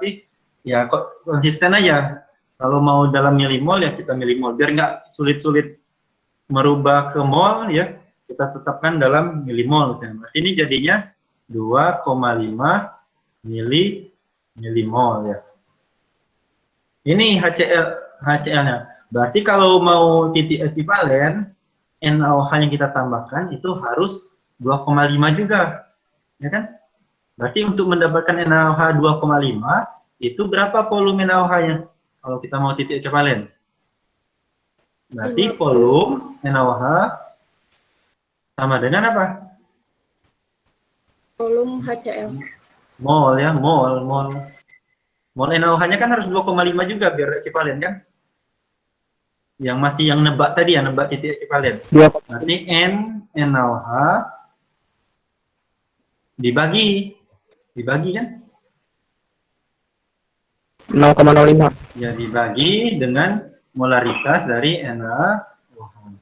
berarti ya kok konsisten aja. Kalau mau dalam milimol ya kita milimol, biar nggak sulit-sulit merubah ke mol ya, kita tetapkan dalam milimol. Berarti ini jadinya 2,5 milimol ya. Ini HCl-nya. Berarti kalau mau titik ekivalen, NaOH yang kita tambahkan itu harus 2,5 juga. Ya kan? Berarti untuk mendapatkan NaOH 2,5, itu berapa volume NaOH-nya? Kalau kita mau titik ekivalen. Berarti volume NaOH sama dengan apa? Volume HCl. Mol ya, mol. Mol NaOH-nya kan harus 2,5 juga biar ekivalen kan? Yang masih yang nebak tadi ya, nebak titik ekivalen. Berarti NaOH dibagi kan? 0,05. Ya, dibagi dengan molaritas dari NaOH.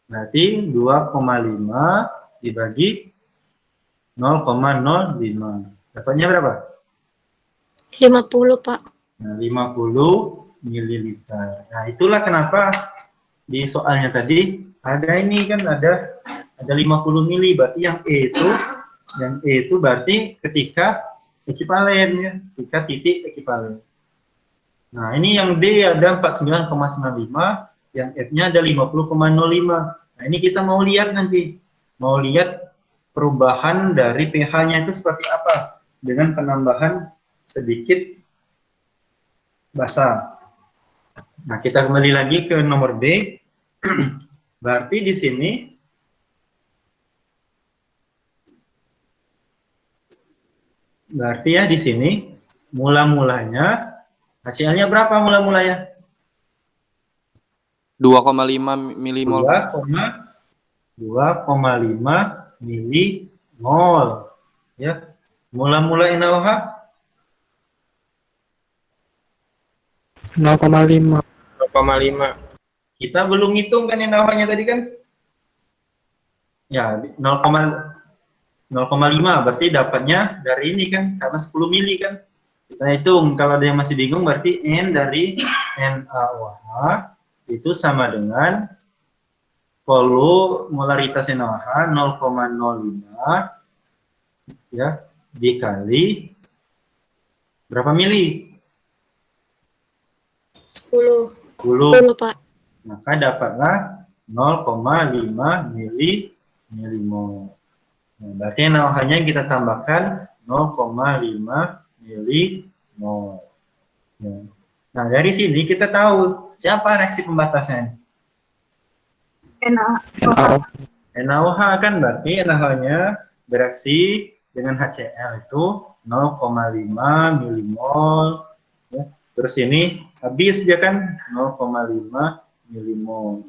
Berarti 2,5 dibagi 0,05. Dapatnya berapa? 50, Pak. Nah, 50 mililiter. Nah, itulah kenapa di soalnya tadi ada ini kan ada 50 mili, berarti yang E itu berarti ketika ekivalen ya, ketika titik ekivalen. Nah, ini yang D ada 49,95, yang F-nya ada 50,05. Nah, ini kita mau lihat nanti. Mau lihat perubahan dari pH-nya itu seperti apa dengan penambahan sedikit basa. Nah, kita kembali lagi ke nomor B. Berarti di sini ya di sini mula-mulanya HCl-nya berapa mula-mulanya? 2,5 milimol, Pak. 2,5 milimol. Ya. Mula-mula NaOH 0,5. 0,5. kita belum hitung kan NaOH-nya tadi kan? Ya, 0,5 berarti dapatnya dari ini kan, karena 10 mili kan. Kita hitung, kalau ada yang masih bingung berarti N dari NaOH itu sama dengan molaritas NaOH 0,05 ya dikali berapa mili? 10. 10. Pak. Maka dapatlah 0,5 milimol. Nah, berarti NaOH-nya kita tambahkan 0,5 milimol. Nah, dari sini kita tahu siapa reaksi pembatasnya. NaOH kan berarti NaOH-nya bereaksi dengan HCl itu 0,5 milimol. Ya. Terus ini habis dia kan 0,5 milimol.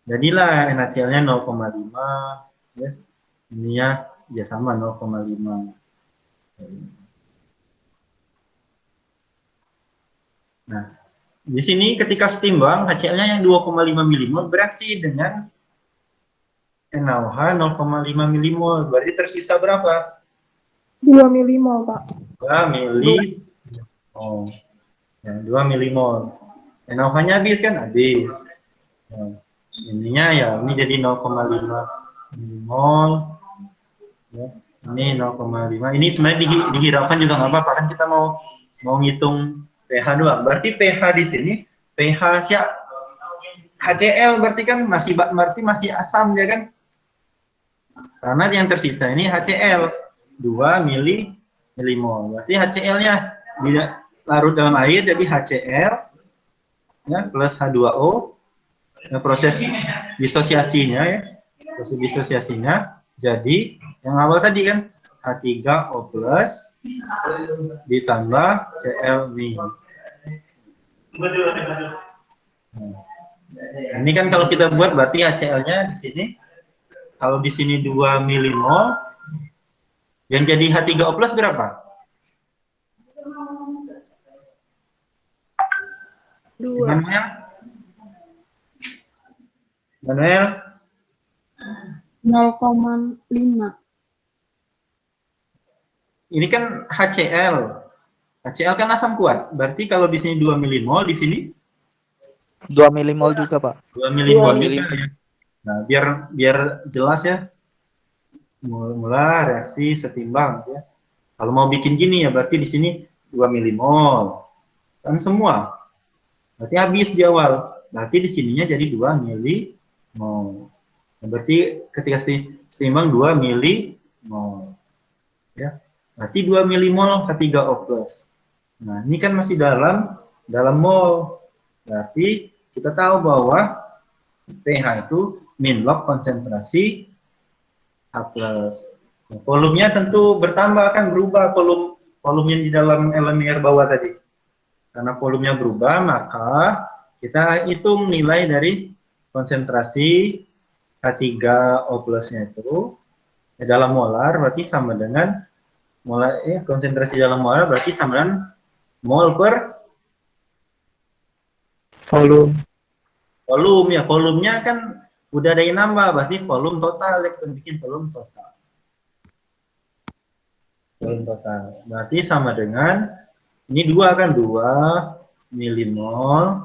Jadilah NaCl-nya 0,5 ya. Ininya ya sama 0,5. Nah, di sini ketika setimbang HCl-nya yang 2,5 milimol bereaksi dengan NaOH 0,5 milimol. Berarti tersisa berapa? 2 milimol, Pak. 2 milimol. Ya, 2 milimol. NaOH-nya habis kan? Habis. Nah, ininya ya, ini jadi 0,5 milimol. Ya, ini 0,5. Ini sebenarnya dihiraukan juga nggak apa-apa kan, kita mau ngitung pH doang. Berarti pH di sini pH HCl berarti kan masih asam ya kan? Karena yang tersisa ini HCl 2 milimol. Berarti HCl-nya larut dalam air jadi HCl ya plus H2O. Nah, proses disosiasinya ya. Proses disosiasinya jadi yang awal tadi kan H3O+ ditambah Cl nih. Nah, ini kan kalau kita buat berarti HCl-nya di sini kalau di sini 2 milimol yang jadi H3O+ berapa? 2. Manuel 0,5. ini kan HCl. HCl kan asam kuat. Berarti kalau di sini 2 milimol, di sini 2 milimol juga, Pak. 2 milimol 2 juga ya. Nah, biar jelas ya. Mula reaksi setimbang ya. Kalau mau bikin gini ya berarti di sini 2 milimol. Kan semua. Berarti habis di awal. Berarti di sininya jadi 2 milimol. Nah, berarti ketika seimbang 2 milimol. Ya. Berarti 2 milimol H3O+. Nah, ini kan masih dalam mol. Berarti kita tahu bahwa pH itu min log konsentrasi H+. Nah, volumenya tentu bertambah, kan berubah volume yang di dalam elemen air bawah tadi. Karena volumenya berubah, maka kita hitung nilai dari konsentrasi H3O+-nya itu dalam molar berarti sama dengan molar, konsentrasi dalam molar berarti sama dengan mol per volume ya. Volumenya kan udah ada yang nambah, berarti volume total, kita bikin volume total. Volume total. Berarti sama dengan, ini 2 kan, 2 milimol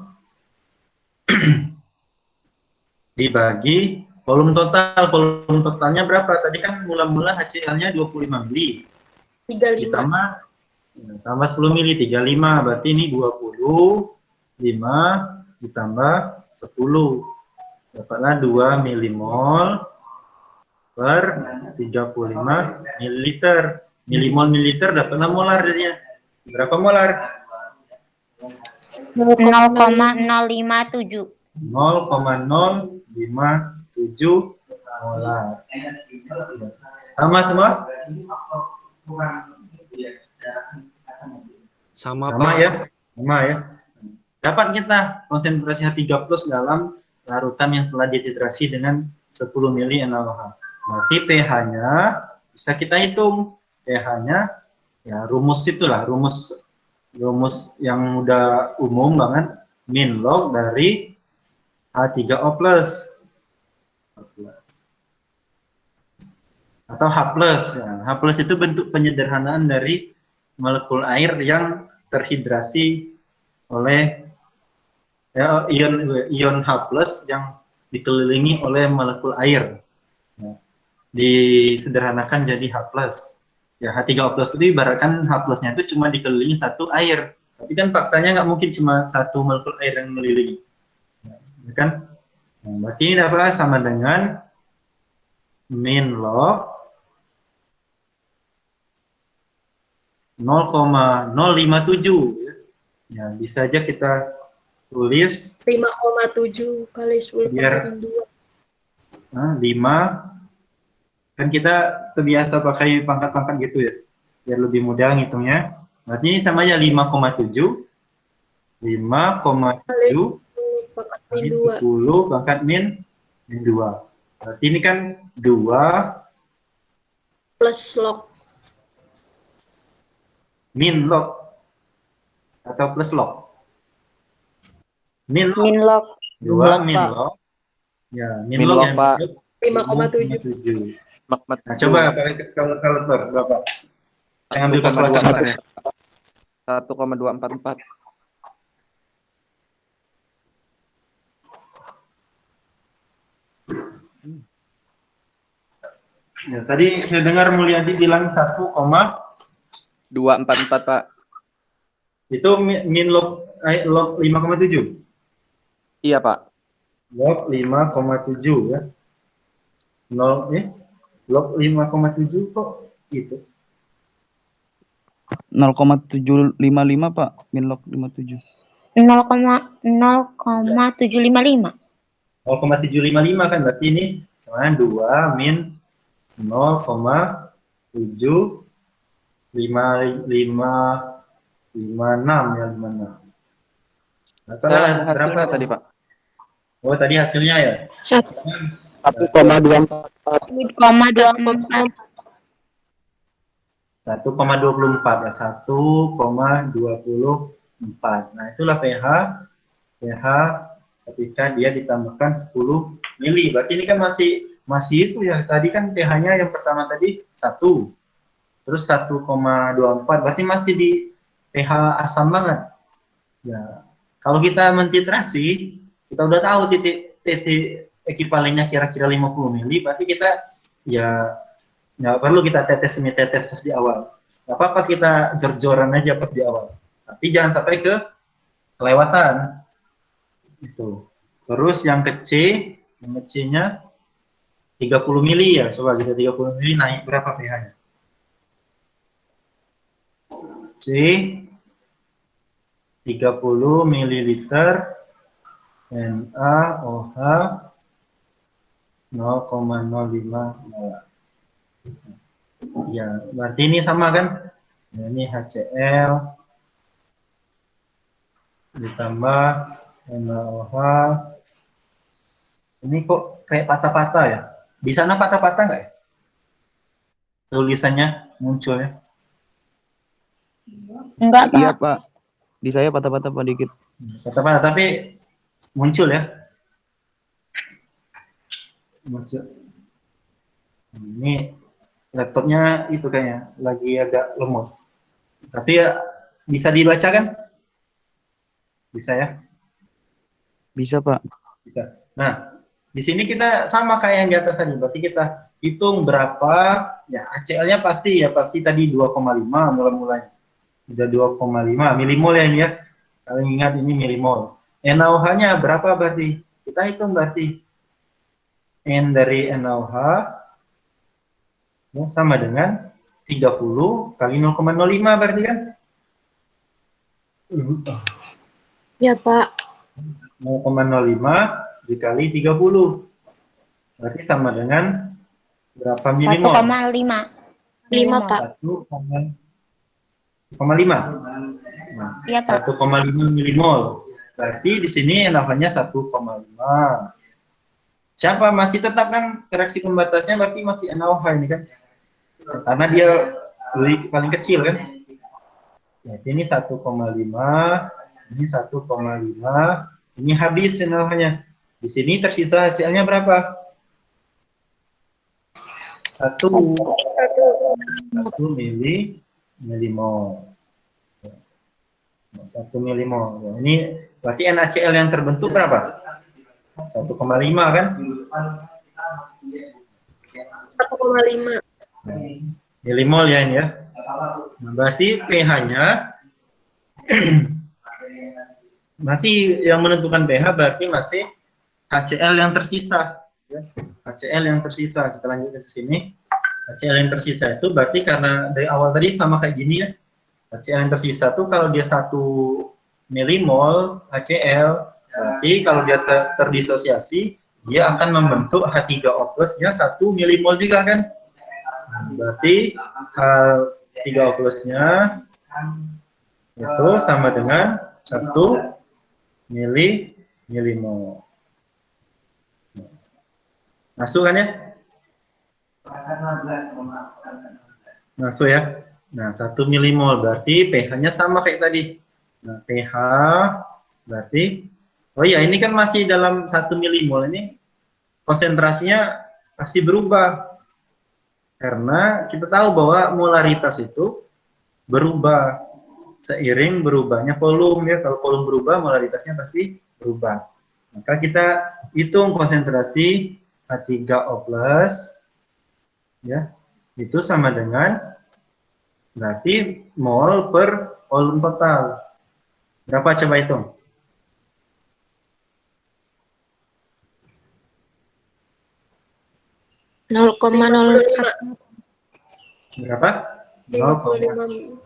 dibagi volume total. Volume totalnya berapa? Tadi kan mula-mula HCl-nya 25 mili. 35. Tambah 10 mili, 35. Berarti ini 25 ditambah 10. Dapatlah 2 milimol per 35 mililiter. Milimol mililiter dapatlah molar jadinya. Berapa molar? 0,057. 0,057 molar. Sama semua? Sama, Sama Pak. ya? Sama ya? Dapat kita konsentrasi H3+ dalam larutan yang telah dehidrasi dengan 10 mili NaOH. Berarti pH-nya bisa kita hitung. pH-nya ya rumus itulah, rumus yang udah umum banget, min log dari H3O+. Atau H+. Ya. H+ itu bentuk penyederhanaan dari molekul air yang terhidrasi oleh ion H+ yang dikelilingi oleh molekul air. Ya. Disederhanakan jadi H+. Ya, H3O+ itu ibaratkan H+-nya itu cuma dikelilingi satu air. Tapi kan faktanya nggak mungkin cuma satu molekul air yang mengelilingi. Ya, kan? Nah, berarti ini dapat sama dengan min log 0,057. Ya, bisa aja kita tulis 5,7 kali 10 biar per 2. 5. Kan kita terbiasa pakai pangkat-pangkat gitu ya, biar lebih mudah ngitungnya. Berarti ini sama aja 5,7. 5,7 Kali 10 pangkat min 2. 10 pangkat min 2. Berarti ini kan 2 Plus log. min log atau plus log? Min log. Min log. 2 min Pak. log. Ya, min Min log log, yang Pak. 5,7. Nah, coba pakai kalkulator berapa? Yang ambil kalkulator ya. 1,244. Ya, tadi saya dengar Mulyadi bilang 244, Pak. itu min log 5,7. Iya, Pak. Log 5,7 ya. Log 5,7 kok gitu. 0,755 Pak, min log 57. 0,0755. 0,755 kan, berarti ini sama 2 min 0,756 ya, 56. Saya langsung hasilnya tadi, Pak. Oh, tadi hasilnya ya? 1,24. 1,24. 1,24 ya, 1,24. Nah, itulah pH ketika dia ditambahkan 10 mili. Berarti ini kan masih itu ya. Tadi kan pH-nya yang pertama tadi 1. terus 1,24, berarti masih di pH asam banget. Ya, kalau kita mentitrasi, kita udah tahu titik ekivalennya kira-kira 50 mili, berarti kita ya nggak perlu kita tetes semi tetes pas di awal. Nggak apa-apa kita jor-joran aja pas di awal. Tapi jangan sampai kelewatan. Itu. Terus yang C-nya 30 mili ya, coba kita 30 mili naik berapa pH-nya? C 30 mililiter NaOH 0,05 molar. Ya, berarti ini sama kan? Nah, ini HCl ditambah NaOH. Ini kok kayak patah-patah ya? Di sana patah-patah nggak ya? Tulisannya munculnya. Enggak, Iya Pak. Pak. Di saya patah-patah Pak dikit. Patah-patah, tapi muncul ya? Muncul. Ini laptopnya itu kayaknya lagi agak lemes. Tapi ya bisa dibaca kan? Bisa ya? Bisa Pak. Bisa. Nah, di sini kita sama kayak yang di atas tadi. Berarti kita hitung berapa, ya HCl-nya pasti tadi 2,5 mulai-mulai. Udah 2,5 milimol ya ini ya. Kalian ingat ini milimol. NaOH-nya berapa berarti? Kita hitung berarti N dari NaOH ya, sama dengan 30 kali 0,05 berarti kan? Ya, Pak. 0,05 dikali 30. Berarti sama dengan berapa milimol? 1,5. 5, Pak. 1,5. Iya, Pak. 1,5 milimol. Berarti di sini NaOH-nya 1,5. Siapa masih tetap kan reaksi pembatasnya berarti masih NaOH ini kan? Karena dia paling kecil kan? Jadi ini 1,5, ini 1,5, ini habis NaOH-nya. Di sini tersisa HCl-nya berapa? 1 milimol. 1 milimol. Ya, ini berarti NaCl yang terbentuk berapa? 1,5 kan? 1,5. Milimol ya ini ya. Nah, berarti pH-nya masih yang menentukan pH berarti masih HCl yang tersisa. Ya. HCl yang tersisa. Kita lanjutkan ke sini. HCl yang tersisa itu berarti karena dari awal tadi sama kayak gini ya. HCl yang tersisa tuh kalau dia 1 milimol HCl, berarti kalau dia terdisosiasi, dia akan membentuk H3O plus-nya 1 milimol juga kan? Berarti H3O plus-nya itu sama dengan 1 milimol. Masuk kan ya? Masuk ya? Nah, 1 milimol berarti pH-nya sama kayak tadi. Nah, pH berarti, oh iya ini kan masih dalam 1 milimol ini konsentrasinya pasti berubah. Karena kita tahu bahwa molaritas itu berubah seiring berubahnya volume ya. Kalau volume berubah, molaritasnya pasti berubah. Maka kita hitung konsentrasi H3O+, ya, itu sama dengan berarti mol per volume total. Berapa coba hitung? Berapa? 55.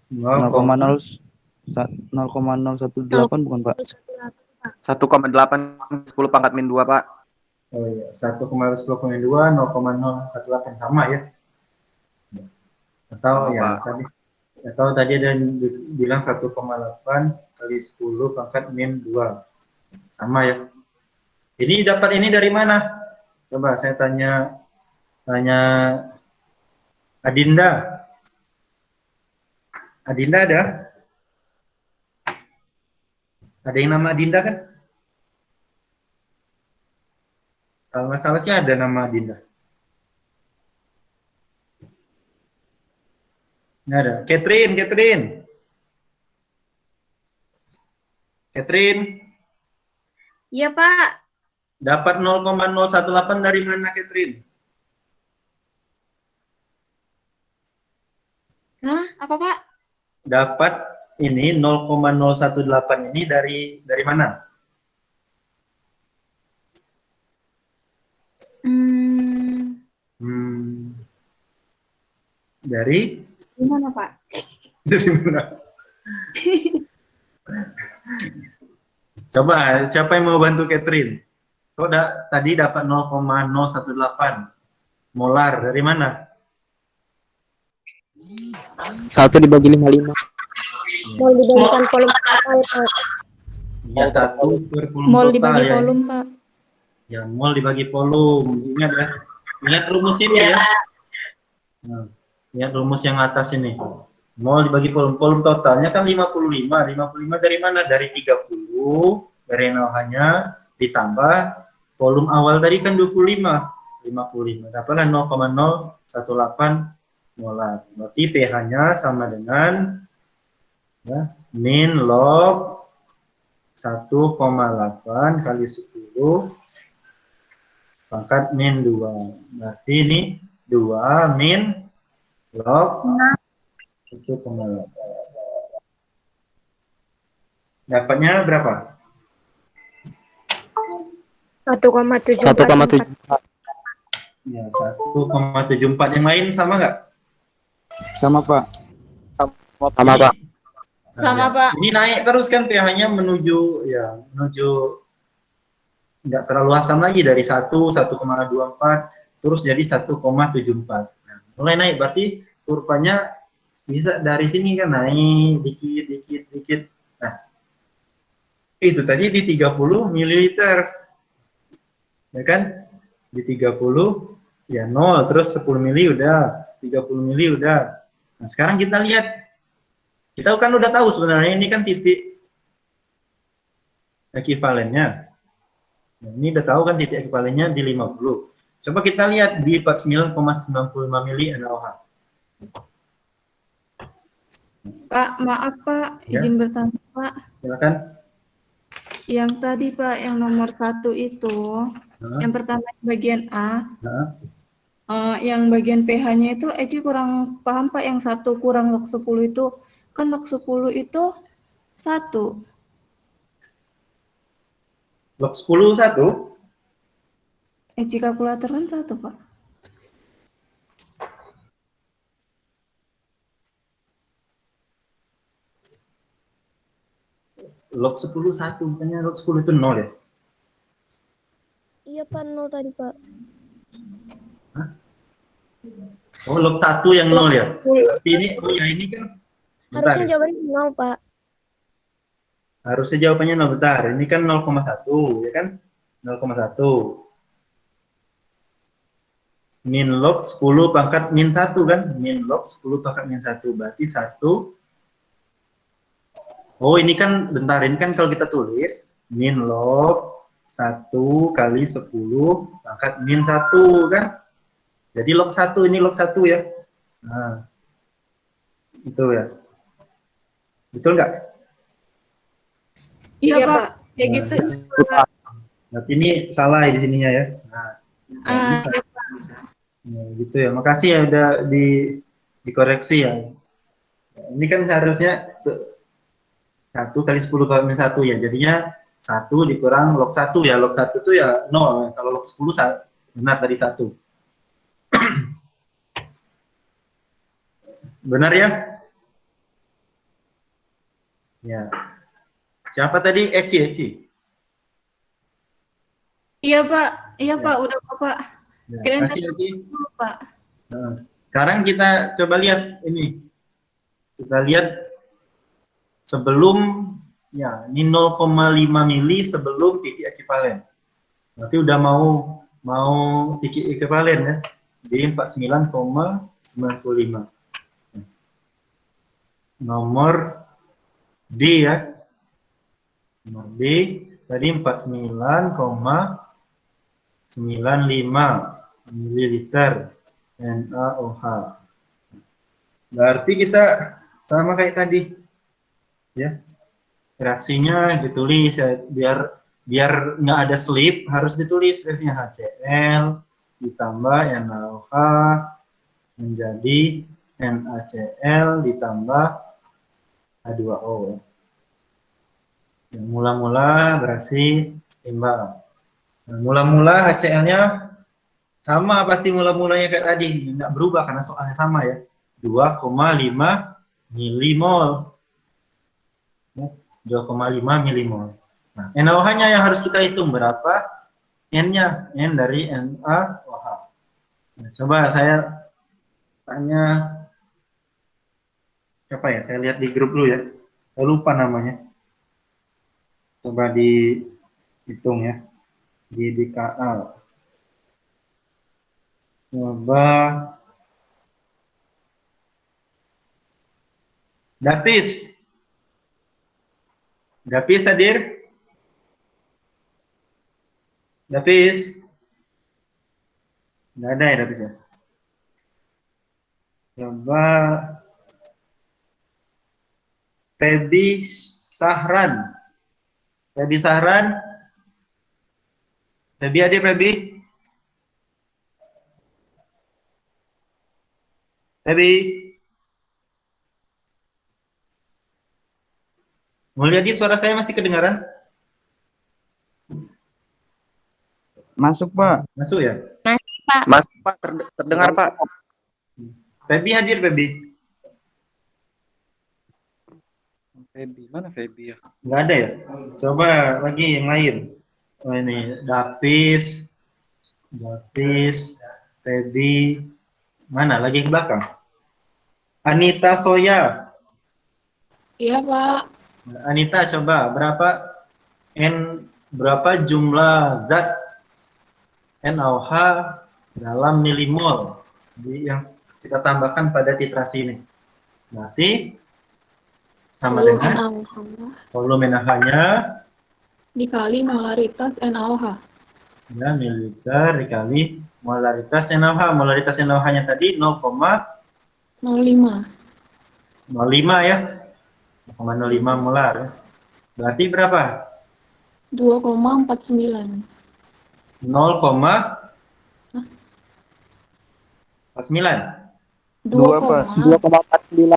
0,0 0,018 bukan Pak? 1,8 10 pangkat min 2 Pak. Oh iya, 1,10,2 0,018 sama ya. Atau ya tadi ada yang bilang 1,8 kali 10 pangkat min 2. Sama ya. Ini dapat ini dari mana? Coba saya tanya Adinda. Adinda ada? Ada yang nama Dinda kan? Kalau nggak salah sih ada nama Dinda. Nggak ada. Catherine, Catherine. Catherine, Iya, Pak. dapat 0,018 dari mana, Catherine? Hah? Apa, Pak? Dapat ini 0,018 ini dari mana? Dari Gimana, Pak? dari mana? Coba siapa yang mau bantu Catherine? Kau tadi dapat 0,018 molar dari mana? 1 dibagi 55. Mau dibandingkan volume total, Pak. Ya, 1 per volume Mol total dibagi ya. volume, Pak. Ya, mol dibagi volume. Ingat rumus ini ya. Nah, ingat rumus yang atas ini. Mol dibagi volume. Volume totalnya kan 55. 55 dari mana? Dari 30, dari NaOH-nya, ditambah volume awal tadi kan 25. 55. Dapatlah 0,018 molar. Berarti pH-nya sama dengan ya, min log 1,8 kali 10 pangkat min 2. Berarti ini 2 min log 1,8. Dapatnya berapa? 1,74. Ya, 1,74. Yang lain sama nggak? Sama, Pak. Sama, Pak. Sama, Pak. Ini naik terus kan pH-nya menuju nggak terlalu asam lagi dari 1,24 terus jadi 1,74. Nah, mulai naik berarti kurvanya bisa dari sini kan naik dikit. Nah, itu tadi di 30 ml. Ya kan? Di 30 ya 0 terus 10 mili udah, 30 mili udah. Nah, sekarang kita lihat. Kita kan udah tahu sebenarnya ini kan titik ekivalennya. Nah, ini udah tahu kan titik ekivalennya di 50. Coba kita lihat di 49,95 mili NaOH. Pak, maaf, Pak. Ya. Izin bertanya, Pak. Silakan. Yang tadi, Pak, yang nomor 1 itu, yang pertama bagian A, yang bagian pH-nya itu, Eci kurang paham, Pak, yang 1 kurang log 10 itu, kan log 10 itu 1. Log 10 1. Eci kalkulator kan 1, Pak. Log 10 1, bukannya log 10 itu 0 ya? Iya, Pak, 0 tadi, Pak. Hah? Oh, log 1 yang 0 ya? Ini ini kan Harusnya bentar. jawabannya 0, Pak. Harusnya jawabannya 0, bentar. Ini kan 0,1 ya kan? 0,1. Min log 10 pangkat min 1 kan? Min log 10 pangkat min 1 berarti 1. Oh, ini kan bentar, ini kan kalau kita tulis min log 1 kali 10 pangkat min 1 kan? Jadi log 1 ini log 1 ya. Nah. Itu ya. Betul nggak? Iya, Iya, Pak. Pak. Kayak gitu. Berarti ini salah di sininya ya. Nah, ini Iya, Pak. ya, gitu ya. Makasih ya udah dikoreksi ya. Ini kan harusnya 1 kali 10 kali min 1 ya. Jadinya 1 dikurang log 1 ya. Log 1 itu ya 0. Kalau log 10 benar tadi 1. Benar ya? Ya. Siapa tadi? Eci. Iya, Pak. Iya, Ya. Pak. Udah, Pak. Ya, Kirain kasih tadi Eci. dulu, Pak. Nah, sekarang kita coba lihat ini. Kita lihat sebelum ya ini 0,5 mili sebelum titik ekivalen. Berarti udah mau titik ekivalen ya di 49,95. Nomor D ya. Nomor B tadi 49,95 mililiter NaOH. Berarti kita sama kayak tadi, ya. Reaksinya ditulis ya, biar nggak ada slip harus ditulis reaksinya HCl ditambah NaOH menjadi NaCl ditambah H2O. Yang mula-mula bereaksi imbang. Nah, mula-mula HCl-nya sama pasti mula-mulanya kayak tadi, nggak berubah karena soalnya sama ya. 2,5 milimol. 2,5 milimol. Nah, NaOH-nya yang harus kita hitung berapa? N-nya, N dari NaOH. Nah, coba saya tanya, siapa ya? Saya lihat di grup dulu ya. Saya lupa namanya. Coba dihitung ya. Di DKA. Coba. Davis. Davis hadir? Davis? Nggak ada ya Davis ya? Coba Febi Sahran. Febi Sahran? Febi hadir Febi? Febi? Mulyadi, suara saya masih kedengaran? Masuk, Pak. Masuk ya? Mas, Pak, terdengar, Pak. Febi hadir, Febi? Febi, mana Febi ya? Nggak ada ya? Coba lagi yang lain. Oh, ini Davis, Febi, mana? Lagi ke belakang. Anita Soya. Iya, Pak. Anita, coba berapa jumlah zat NaOH dalam milimol yang kita tambahkan pada titrasi ini. Berarti sama dengan volume NaOH-nya dikali molaritas NaOH. ya, mililiter dikali molaritas NaOH. Molaritas NaOH-nya tadi 0,05 ya. 0,05 molar ya. Berarti berapa? 2,49. 0,49. 2, Pak. 2,49.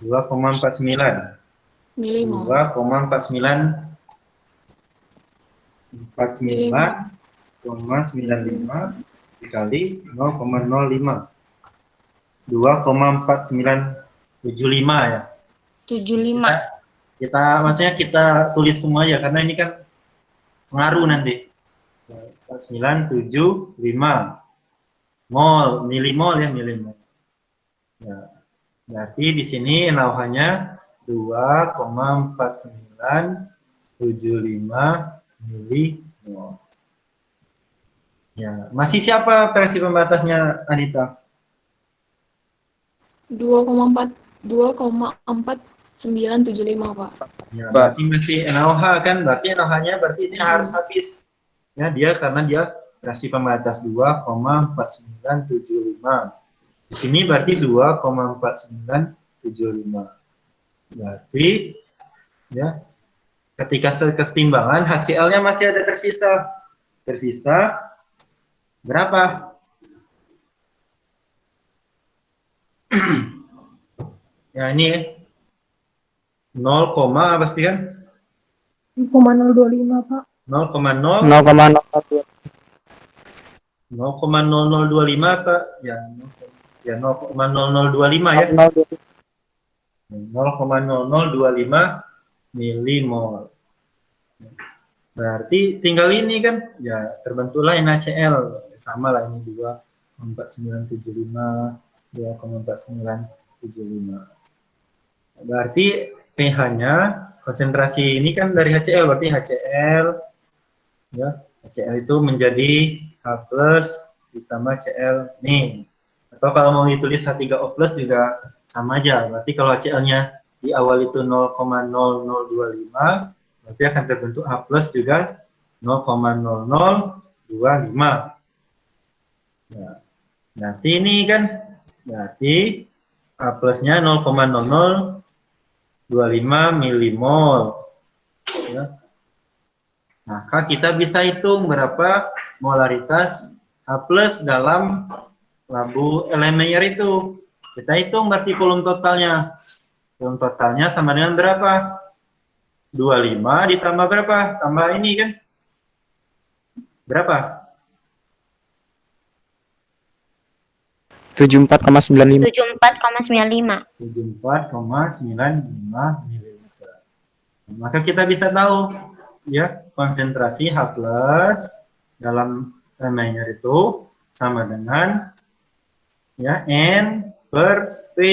2,49 milimol. 2,49 dikali 0,05. 2,4975 ya. 75. Maksudnya kita tulis semua ya karena ini kan pengaruh nanti. 4975 milimol ya, milimol. Ya. Berarti di sini NaOH-nya 2,4975 milimol. Ya, masih siapa versi pembatasnya Anita? 2,4975, Pak. Ya, berarti masih NaOH kan, berarti NaOH-nya berarti ini harus habis. Ya, karena dia versi pembatas 2,4975. Di sini berarti 2,4975. Berarti ya ketika kesetimbangan HCl-nya masih ada tersisa. Tersisa berapa? Ya ini 0, pasti kan? 0,025, Pak. 0,01. 0,0025 Pak. Ya 0,0025 ya. 0,0025 milimol. Berarti tinggal ini kan, ya terbentuklah NaCl. Sama lah ini 2,4975, 2,4975. Berarti pH-nya, konsentrasi ini kan dari HCl, berarti HCl, ya, HCl itu menjadi H+ ditambah Cl nih. Atau kalau mau ditulis H3O+ juga sama aja. Berarti kalau HCl-nya di awal itu 0,0025, berarti akan terbentuk A plus juga 0,0025. Nah, berarti ini kan, berarti A plusnya 0,0025 milimol. Ya. Maka kita bisa hitung berapa molaritas A plus dalam labu Erlenmeyer itu. Kita hitung berarti volume totalnya. Volume totalnya sama dengan berapa? 25 ditambah berapa? Tambah ini kan? Berapa? 74,95. 74,95. 74,95 ml. Maka kita bisa tahu ya konsentrasi H plus dalam Erlenmeyer itu sama dengan ya N per P.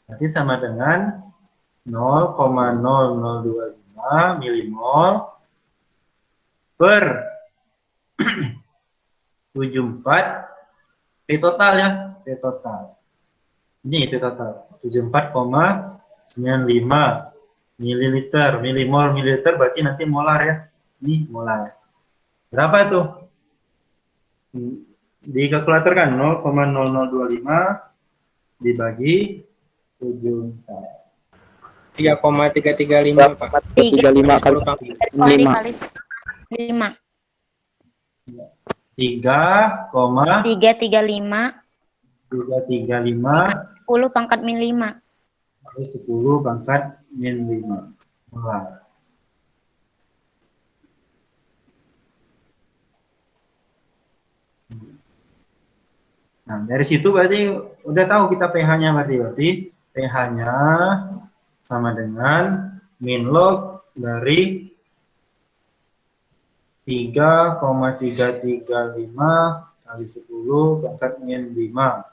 Berarti sama dengan 0,0025 milimol per 74 P total ya, P total. Ini P total 74,95 mililiter, milimol mililiter berarti nanti molar ya. Ini molar. Berapa tuh? Di kalkulator kan 0,0025 dibagi 74. 3,335 Pak. 35 kali 5. Kali 5. 3,335 10 pangkat min 5. 10 pangkat min 5 molar. Nah, dari situ berarti udah tahu kita pH-nya berarti pH-nya sama dengan min log dari 3,335 kali 10 pangkat min 5.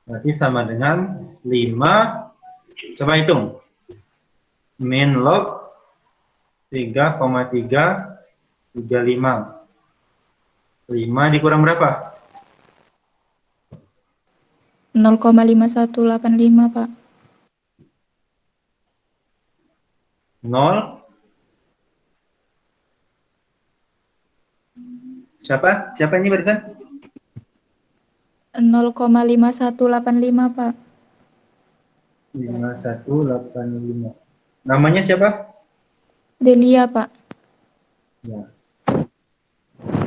Berarti sama dengan 5. Coba hitung. Min log 3,335. 5 dikurang berapa? 0,5185, Pak. 0. Siapa? Siapa ini barusan? 0,5185, Pak. 5185. Namanya siapa? Delia, Pak. Ya.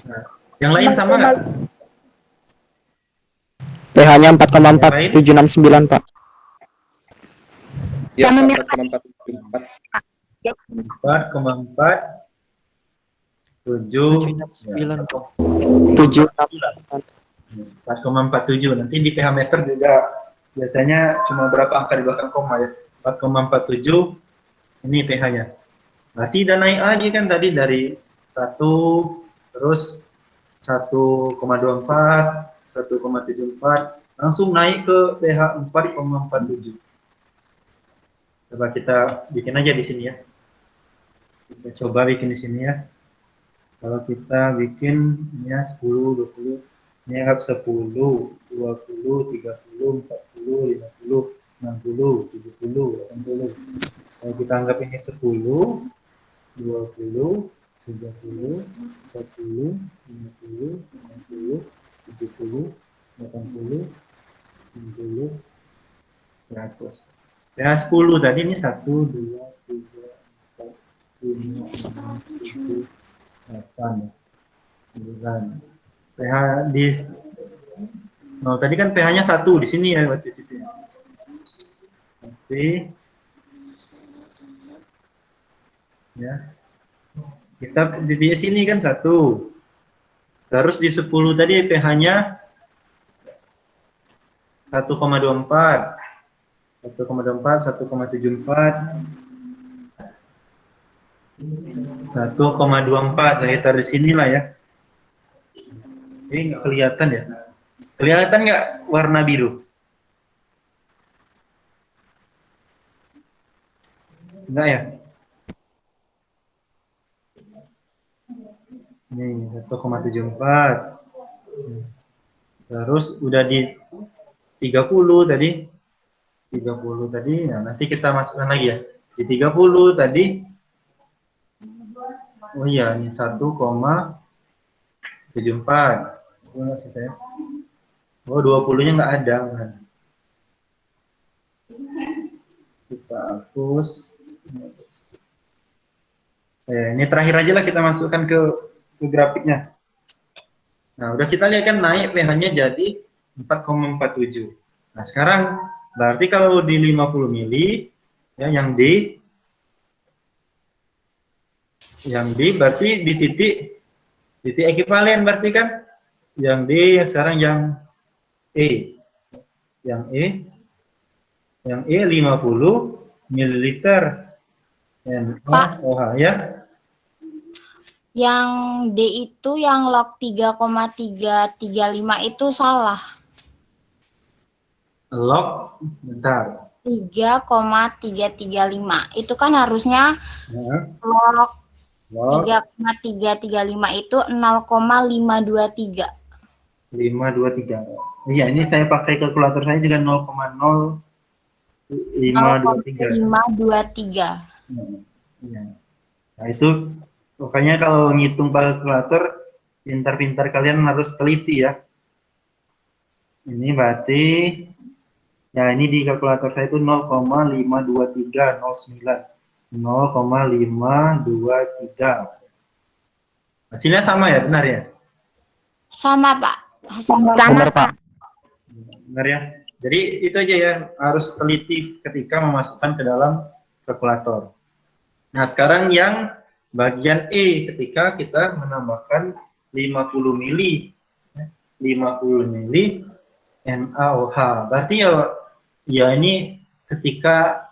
Nah, yang lain sama nggak? pH-nya 4,4769, Pak. Ya, 4,474. 4,47 4,47. Nanti di pH meter juga biasanya cuma berapa angka di belakang koma ya. 4,47 ini pH-nya. Berarti udah naik lagi kan tadi dari 1 terus 1,24 1,74 langsung naik ke pH 4,47. Coba kita bikin aja di sini ya. Kita coba bikin di sini ya. Kalau kita bikin ini ya 10, 20, ini anggap 10, 20, 30, 40, 50, 60, 70, 80. Kalau kita anggap ini 10, 20, 30, 40, 50, 60, 70, 80, 90, 100. pH 10 tadi ini 1, 2, 3, 4, 5, 6, 7, 8, 9. pH di tadi kan pH-nya 1 di sini ya waktu itu. Tapi ya. Kita di sini kan 1. Terus di 10 tadi pH-nya 1,24. 1,24, 1,74, 1,24. Saya taruh di sini lah ya. Ini nggak kelihatan ya? Kelihatan nggak warna biru? Enggak ya? Ini 1,74. Terus udah di 30 tadi. 30 tadi, nah nanti kita masukkan lagi ya. Di 30 tadi, oh iya, ini 1,74. Oh, nggak sih saya? Oh, 20-nya nggak ada. Kita hapus. Ini terakhir aja lah kita masukkan ke grafiknya. Nah, udah kita lihat kan naik pH-nya jadi 4,47. Nah, sekarang berarti kalau di 50 mili, ya, yang D berarti di titik ekivalen berarti kan, yang D sekarang yang E, yang E 50 mililiter NaOH ya. Yang D itu yang log 3,335 itu salah. Log, bentar. 3,335 itu kan harusnya log 3,335 itu 0,523. 523. Iya, ini saya pakai kalkulator saya juga 0,0523. 523. Iya. Nah, itu pokoknya kalau ngitung pakai kalkulator, pintar-pintar kalian harus teliti ya. Ini berarti, ya ini di kalkulator saya itu 0,52309. 0,523. Hasilnya sama ya, benar ya? Sama, Pak. Sama, Pak. Benar ya? Jadi itu aja ya, harus teliti ketika memasukkan ke dalam kalkulator. Nah, sekarang yang bagian E, ketika kita menambahkan 50 mili 50 mili NaOH. Berarti ya ini ketika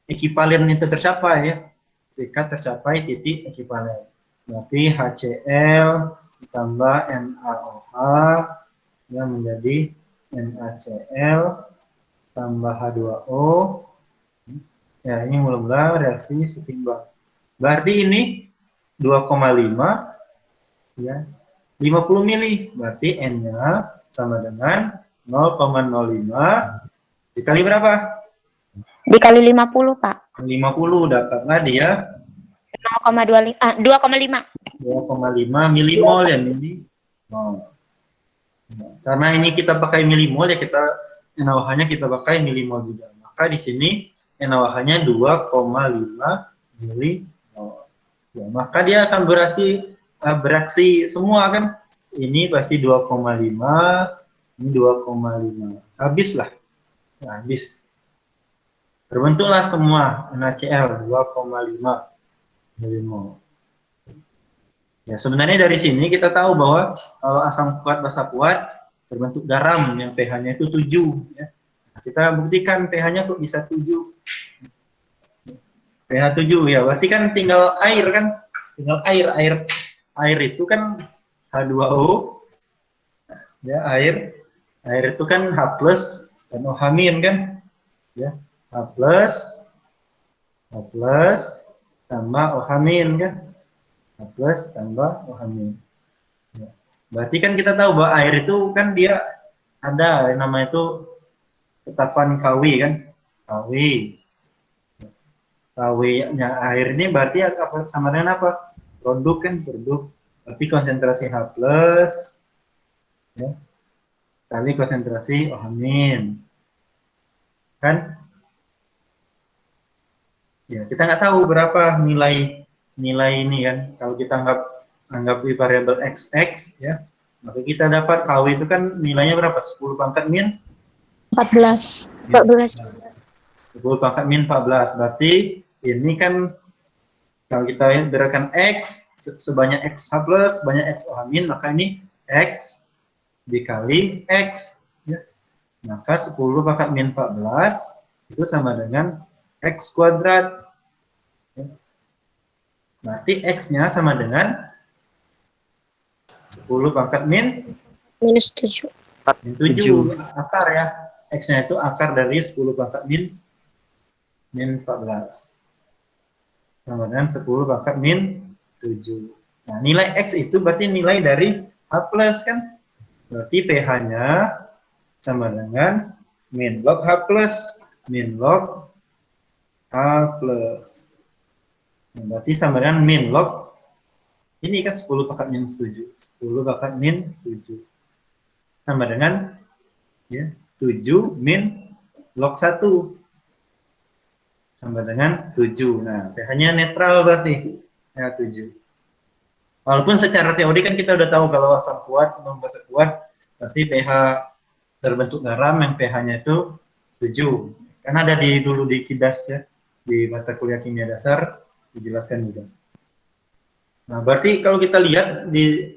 ekivalen itu tercapai ya, ketika tercapai titik ekivalen. Berarti HCl ditambah NaOH yang menjadi NaCl tambah H2O. Ya, ini mula-mula reaksi setimbang. Berarti ini 2,5 ya, 50 mili. Berarti N-nya sama dengan 0,05 dikali berapa? Dikali 50, Pak. 50, dapatlah dia 2,5. 2,5 milimol ya, milimol. Karena ini kita pakai milimol ya, kita NaOH-nya kita pakai milimol juga. Maka di sini NaOH-nya 2,5 milimol. Ya, maka dia akan beraksi semua kan. Ini pasti 2,5, ini 2,5. Habislah. Nah, habis. Terbentuklah semua NaCl 2,5 milimol. Ya, sebenarnya dari sini kita tahu bahwa kalau asam kuat basa kuat berbentuk garam yang pH-nya itu 7 ya. Nah, kita buktikan pH-nya kok bisa 7. pH 7 ya, berarti kan tinggal air kan? Tinggal air itu kan H2O. Ya, air itu kan H+ dan OH- kan? Ya, H+ tambah OH- kan? H+ tambah OH-. Ya. Berarti kan kita tahu bahwa air itu kan dia ada yang namanya itu tetapan Kw kan? Kw-nya air ini berarti apa, sama dengan apa? Produk kan, produk. Berarti konsentrasi H+ ya, kali konsentrasi OH-. Kan? Ya, kita nggak tahu berapa nilai ini kan. Kalau kita anggap di variabel XX ya, maka kita dapat Kw itu kan nilainya berapa? 10 pangkat min 14. 10 pangkat min 14. Berarti ini kan kalau kita berikan X sebanyak X H+, sebanyak X OH-, maka ini X dikali X ya. Maka 10 pangkat min 14 itu sama dengan X kuadrat. Ya. Berarti X-nya sama dengan 10 pangkat min Minus 7. 7 akar ya. X-nya itu akar dari 10 pangkat min 14. Sama dengan 10 pangkat min 7. Nah, nilai X itu berarti nilai dari H+ kan? Berarti pH-nya sama dengan min log H plus. Min log H plus. Nah, berarti sama dengan min log, ini kan 10 pangkat min 7. 10 pangkat min 7. Sama dengan ya, 7 min log 1. Sama dengan 7. Nah, pH-nya netral berarti. Ya, 7. Walaupun secara teori kan kita udah tahu kalau asam kuat, basa kuat, pasti pH terbentuk garam yang pH-nya itu 7. Karena ada dulu di KIDAS ya, di mata kuliah kimia dasar, dijelaskan juga. Nah, berarti kalau kita lihat di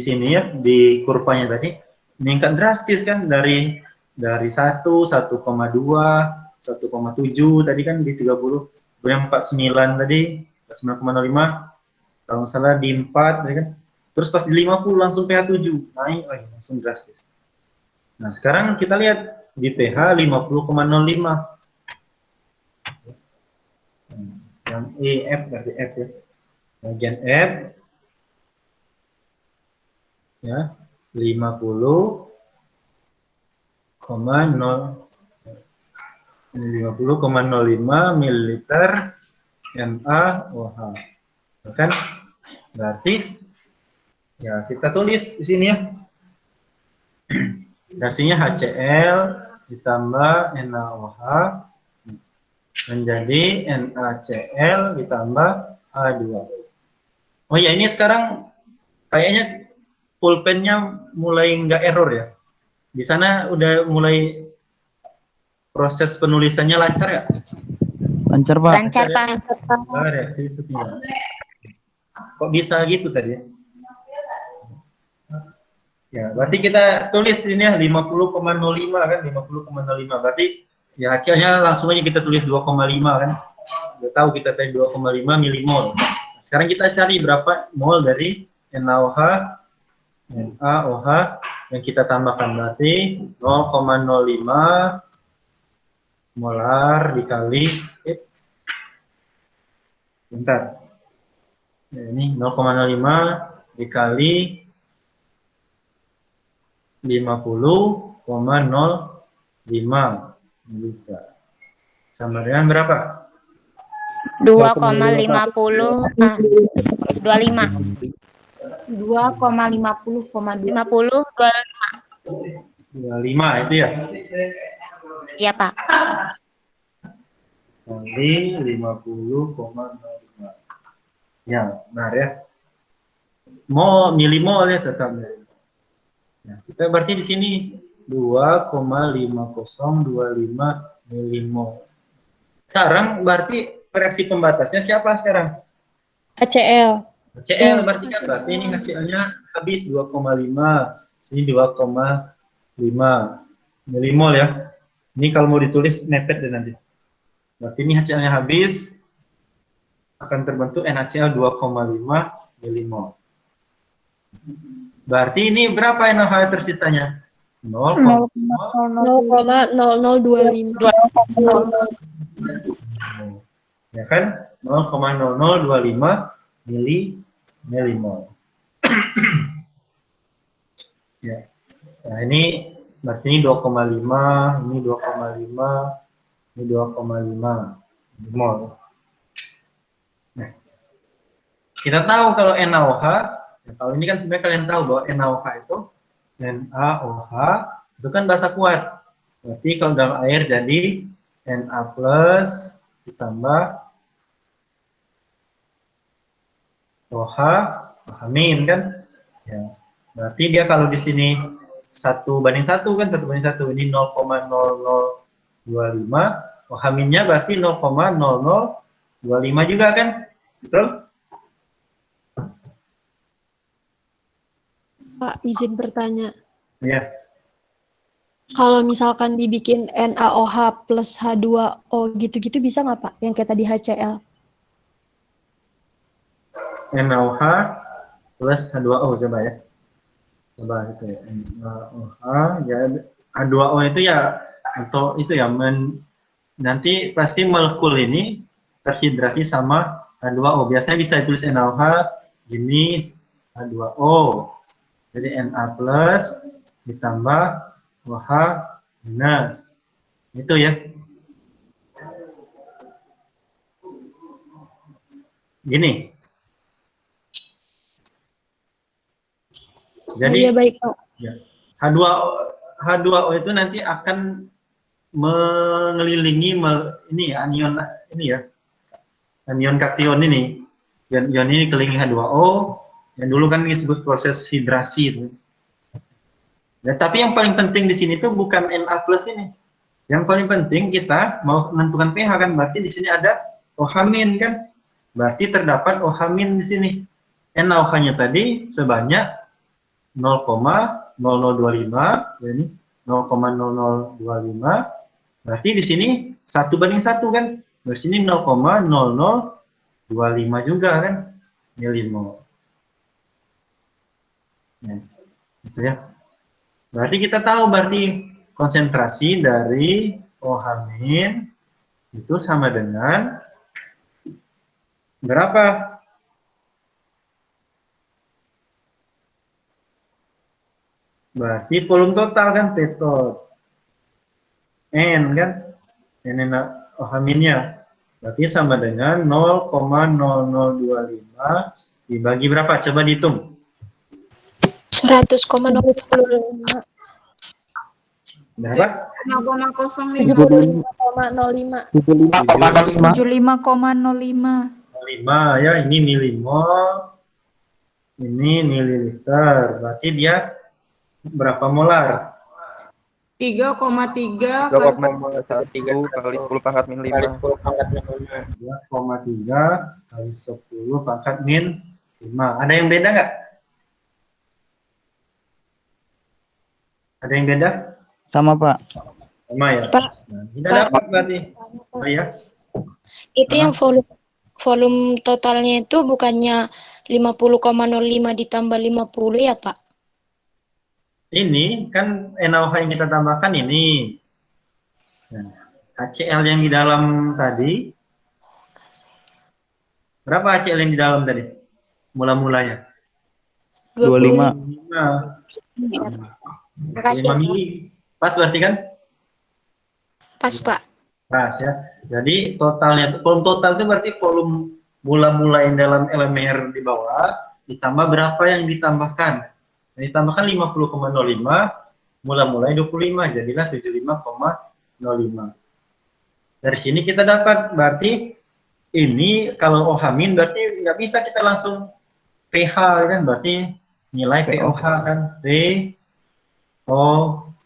sini ya, di kurvanya tadi, meningkat drastis kan dari 1, 1,2, 1,7 tadi kan di 30, kemudian 49 tadi, 9,05, kalau nggak salah di 4 tadi kan, terus pas di 50 langsung pH 7, naik lagi, langsung drastis. Nah, sekarang kita lihat di pH 50,05. Yang F berarti F ya. Bagian F ya 50,05 ml NaOH. Kan berarti ya kita tulis di sini ya. Reaksinya HCl ditambah NaOH menjadi NaCl ditambah H2. Oh ya, ini sekarang kayaknya pulpennya mulai nggak error ya. Di sana udah mulai proses penulisannya lancar ya? Lancar, Pak. Lancar, Pak. Reaksi setia. Kok bisa gitu tadi ya? Ya, berarti kita tulis ini ya 50,05 kan, 50,05. Berarti ya hasilnya langsung aja kita tulis 2,5 kan. Udah tahu kita tadi 2,5 milimol. Nah, sekarang kita cari berapa mol dari NaOH yang kita tambahkan, berarti 0,05 molar dikali bentar. Ya, ini 0,05 dikali 50,05 liter. Sama dengan berapa? 2,50 25. 2,50,2. 25 itu ya? Iya, Pak. Kali 50,05. Ya, benar ya. Milimol ya tetap. Nah, kita berarti di sini 2,5025 milimol. Sekarang berarti reaksi pembatasnya siapa sekarang? HCl. HCl berarti kan, berarti ini HCl-nya habis 2,5, ini 2,5 milimol ya. Ini kalau mau ditulis mepet deh nanti. Berarti ini HCl-nya habis, akan terbentuk NaCl 2,5 milimol. Berarti ini berapa NaOH tersisanya? 0,0025. Ya kan? 0,0025 milimol. Ya. Nah, ini berarti ini 2,5, ini 2,5, ini 2,5 milimol. Nah, kita tahu kalau NaOH, ya, kalau ini kan sebenarnya kalian tahu bahwa NaOH itu kan basa kuat. Berarti kalau dalam air jadi Na plus ditambah OH min kan? Ya. Berarti dia kalau di sini 1:1 kan, 1:1, ini 0,0025, OH minnya berarti 0,0025 juga kan? Betul? Pak, izin bertanya. Ya. Kalau misalkan dibikin NaOH plus H2O gitu-gitu bisa nggak, Pak? Yang kayak tadi HCl. NaOH plus H2O coba ya. Coba itu ya. NaOH ya, H2O itu ya untuk itu ya, nanti pasti molekul ini terhidrasi sama H2O. Biasanya bisa ditulis NaOH gini, H2O. Jadi Na plus ditambah OH minus. Itu ya. Gini. Jadi Iya baik Pak. ya, H2O itu nanti akan mengelilingi ini ya, anion ini ya. Anion kation ini. Ion ini kelilingi H2O yang dulu kan disebut proses hidrasi itu. Ya, tapi yang paling penting di sini tuh bukan Na plus ini. Yang paling penting kita mau menentukan pH kan, berarti di sini ada OH min kan. Berarti terdapat OH min di sini. NaOH-nya tadi sebanyak 0,0025, ya ini 0,0025. Berarti di sini 1:1 kan. Di sini 0,0025 juga kan, milimol. Ya, gitu ya. Berarti kita tahu berarti konsentrasi dari OH- itu sama dengan berapa? Berarti volume total kan P-tot. N kan? N OH-nya. Berarti sama dengan 0,0025 dibagi berapa? Coba dihitung. 100,005. Berapa? 0,05. 75,05. 75,05. 5 ya, ini milimol. Ini mililiter. Berarti dia berapa molar? 3,3 3,1 kali 10 pangkat min 5. 3,3 kali 10 pangkat min 5. Ada yang beda nggak? Ada yang beda? Sama Pak. Sama ya? Pak. Nah, kita dapat berarti. Oh ya. Itu yang volume totalnya itu bukannya 50,05 ditambah 50 ya, Pak? Ini kan NaOH yang kita tambahkan ini. Nah, HCl yang di dalam tadi. Berapa HCl yang di dalam tadi? Mula-mulanya. 25. 25. Makasih. 5 mili. Pas berarti kan? Pas, Pak. Pas ya. Jadi totalnya, volume total itu berarti volume mula-mula yang dalam LMR di bawah, ditambah berapa yang ditambahkan. Ditambahkan 50,05, mula-mulanya 25, jadilah 75,05. Dari sini kita dapat, berarti ini kalau OH min berarti nggak bisa kita langsung pH kan, berarti nilai pOH kan, pOH.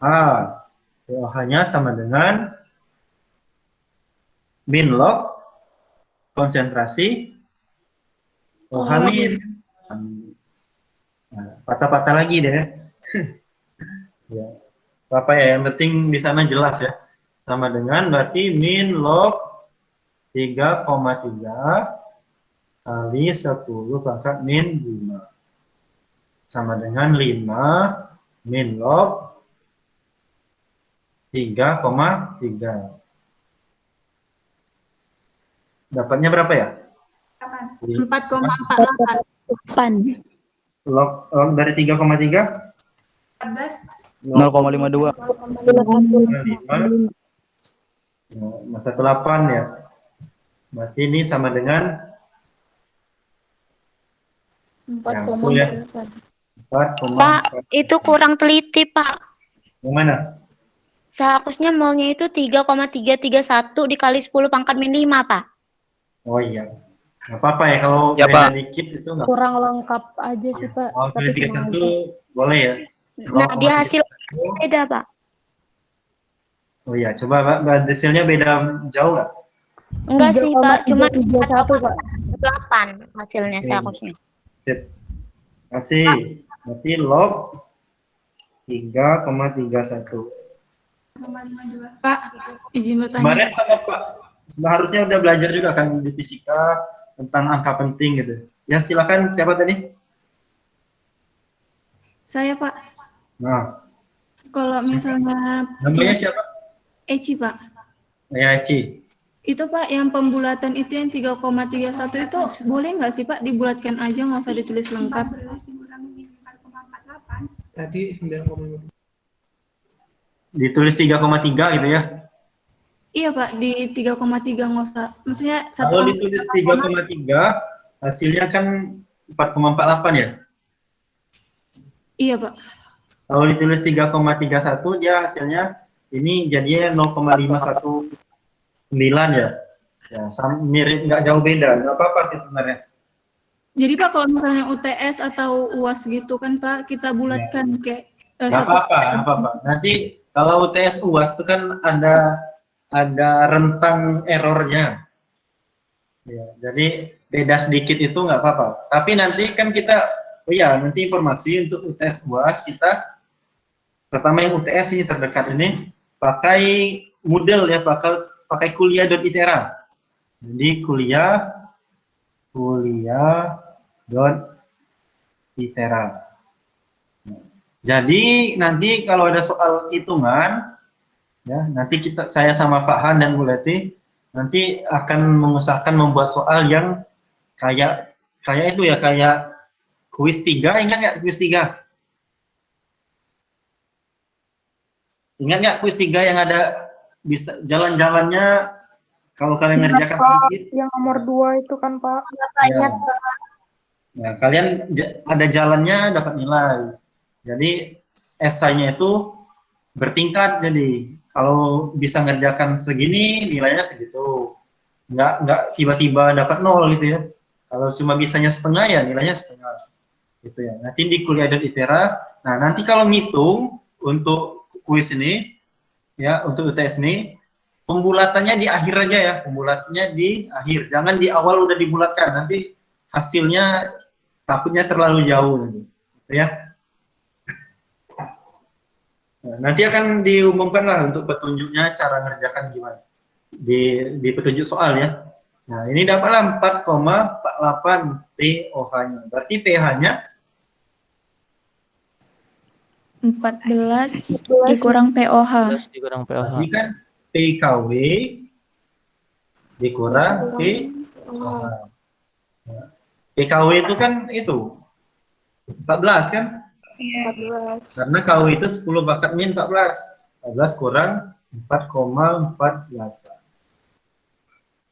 pOH-nya sama dengan min log konsentrasi OH min. Nah, patah-patah lagi deh. Ya. Apa ya, yang penting di sana jelas ya. Sama dengan berarti min log 3,3 kali 10 pangkat min 5. Sama dengan 5 min log 3,3. Dapatnya berapa ya? 4,48. 8. Log dari 3,3? 0,52. 5,18 ya. Berarti ini sama dengan 4,8. 4,4. Pak, itu kurang teliti, Pak. Yang mana? Seharusnya molnya itu 3,331 dikali 10 pangkat min 5, Pak. Oh iya. Nggak apa-apa ya kalau Ya, beda Pak. dikit itu nggak. Kurang lengkap aja sih Pak. Oh, Tapi kali tenang 31 aja. boleh ya? Nah, dia hasil beda, Pak. Oh iya, coba Pak, hasilnya beda jauh nggak? Enggak sih, Pak. Cuma 3,331 Pak. 8 hasilnya seharusnya. Sip. Kasih. Berarti log 3,31. Pak, izin bertanya. Kemarin sama Pak, harusnya udah belajar juga kan di fisika tentang angka penting gitu. Ya silakan, siapa tadi? Saya, Pak. Nah, Kalau misalnya namanya siapa? Eci, Pak. Ya, Ci. Itu Pak, yang pembulatan itu yang 3,31 itu boleh nggak sih Pak dibulatkan aja, nggak usah ditulis lengkap? Tadi 9,5. Ditulis 3,3 gitu ya. Iya Pak, di 3,3 nggak usah. Maksudnya Kalau ditulis 3,3, hasilnya kan 4,48 ya. Iya Pak. Kalau ditulis 3,31, dia hasilnya ini jadinya 0,519 ya. Ya, mirip, nggak jauh beda, nggak apa-apa sih sebenarnya. Jadi Pak, kalau misalnya UTS atau UAS gitu kan Pak, kita bulatkan kayak Nggak apa-apa, nggak apa-apa. Nanti kalau UTS UAS itu kan ada rentang errornya. Ya, jadi beda sedikit itu nggak apa-apa. Tapi nanti kan kita, oh ya, nanti informasi untuk UTS UAS kita, pertama yang UTS ini terdekat ini, pakai Moodle ya, pakai kuliah.itera. Jadi kuliah.itera. Jadi nanti kalau ada soal hitungan, ya nanti saya sama Pak Han dan Bu Leti nanti akan mengusahakan membuat soal yang kayak itu ya, kayak kuis 3, ingat nggak kuis 3? Ingat nggak kuis 3 yang ada bisa jalan-jalannya kalau kalian ngerjakan sedikit? Yang nomor 2 itu kan Pak. Ya. Nah, kalian ada jalannya dapat nilai. Jadi esainya itu bertingkat, jadi kalau bisa ngerjakan segini nilainya segitu, nggak tiba-tiba dapat 0 gitu ya. Kalau cuma bisanya setengah ya nilainya setengah gitu ya. Nanti di kuliah.itera, nah nanti kalau ngitung untuk kuis ini ya, untuk UTS ini pembulatannya di akhir aja ya, pembulatannya di akhir, jangan di awal udah dibulatkan, nanti hasilnya takutnya terlalu jauh gitu ya. Nah, nanti akan diumumkan lah untuk petunjuknya, cara ngerjakan gimana di petunjuk soal ya. Nah ini dapatlah 4,48 POH-nya, berarti PH-nya 14 dikurang POH. Berarti kan PKW dikurang POH. Nah, PKW itu kan itu 14 kan? 14. Karena KW itu 10 bakat min 14. 14 kurang 4,48.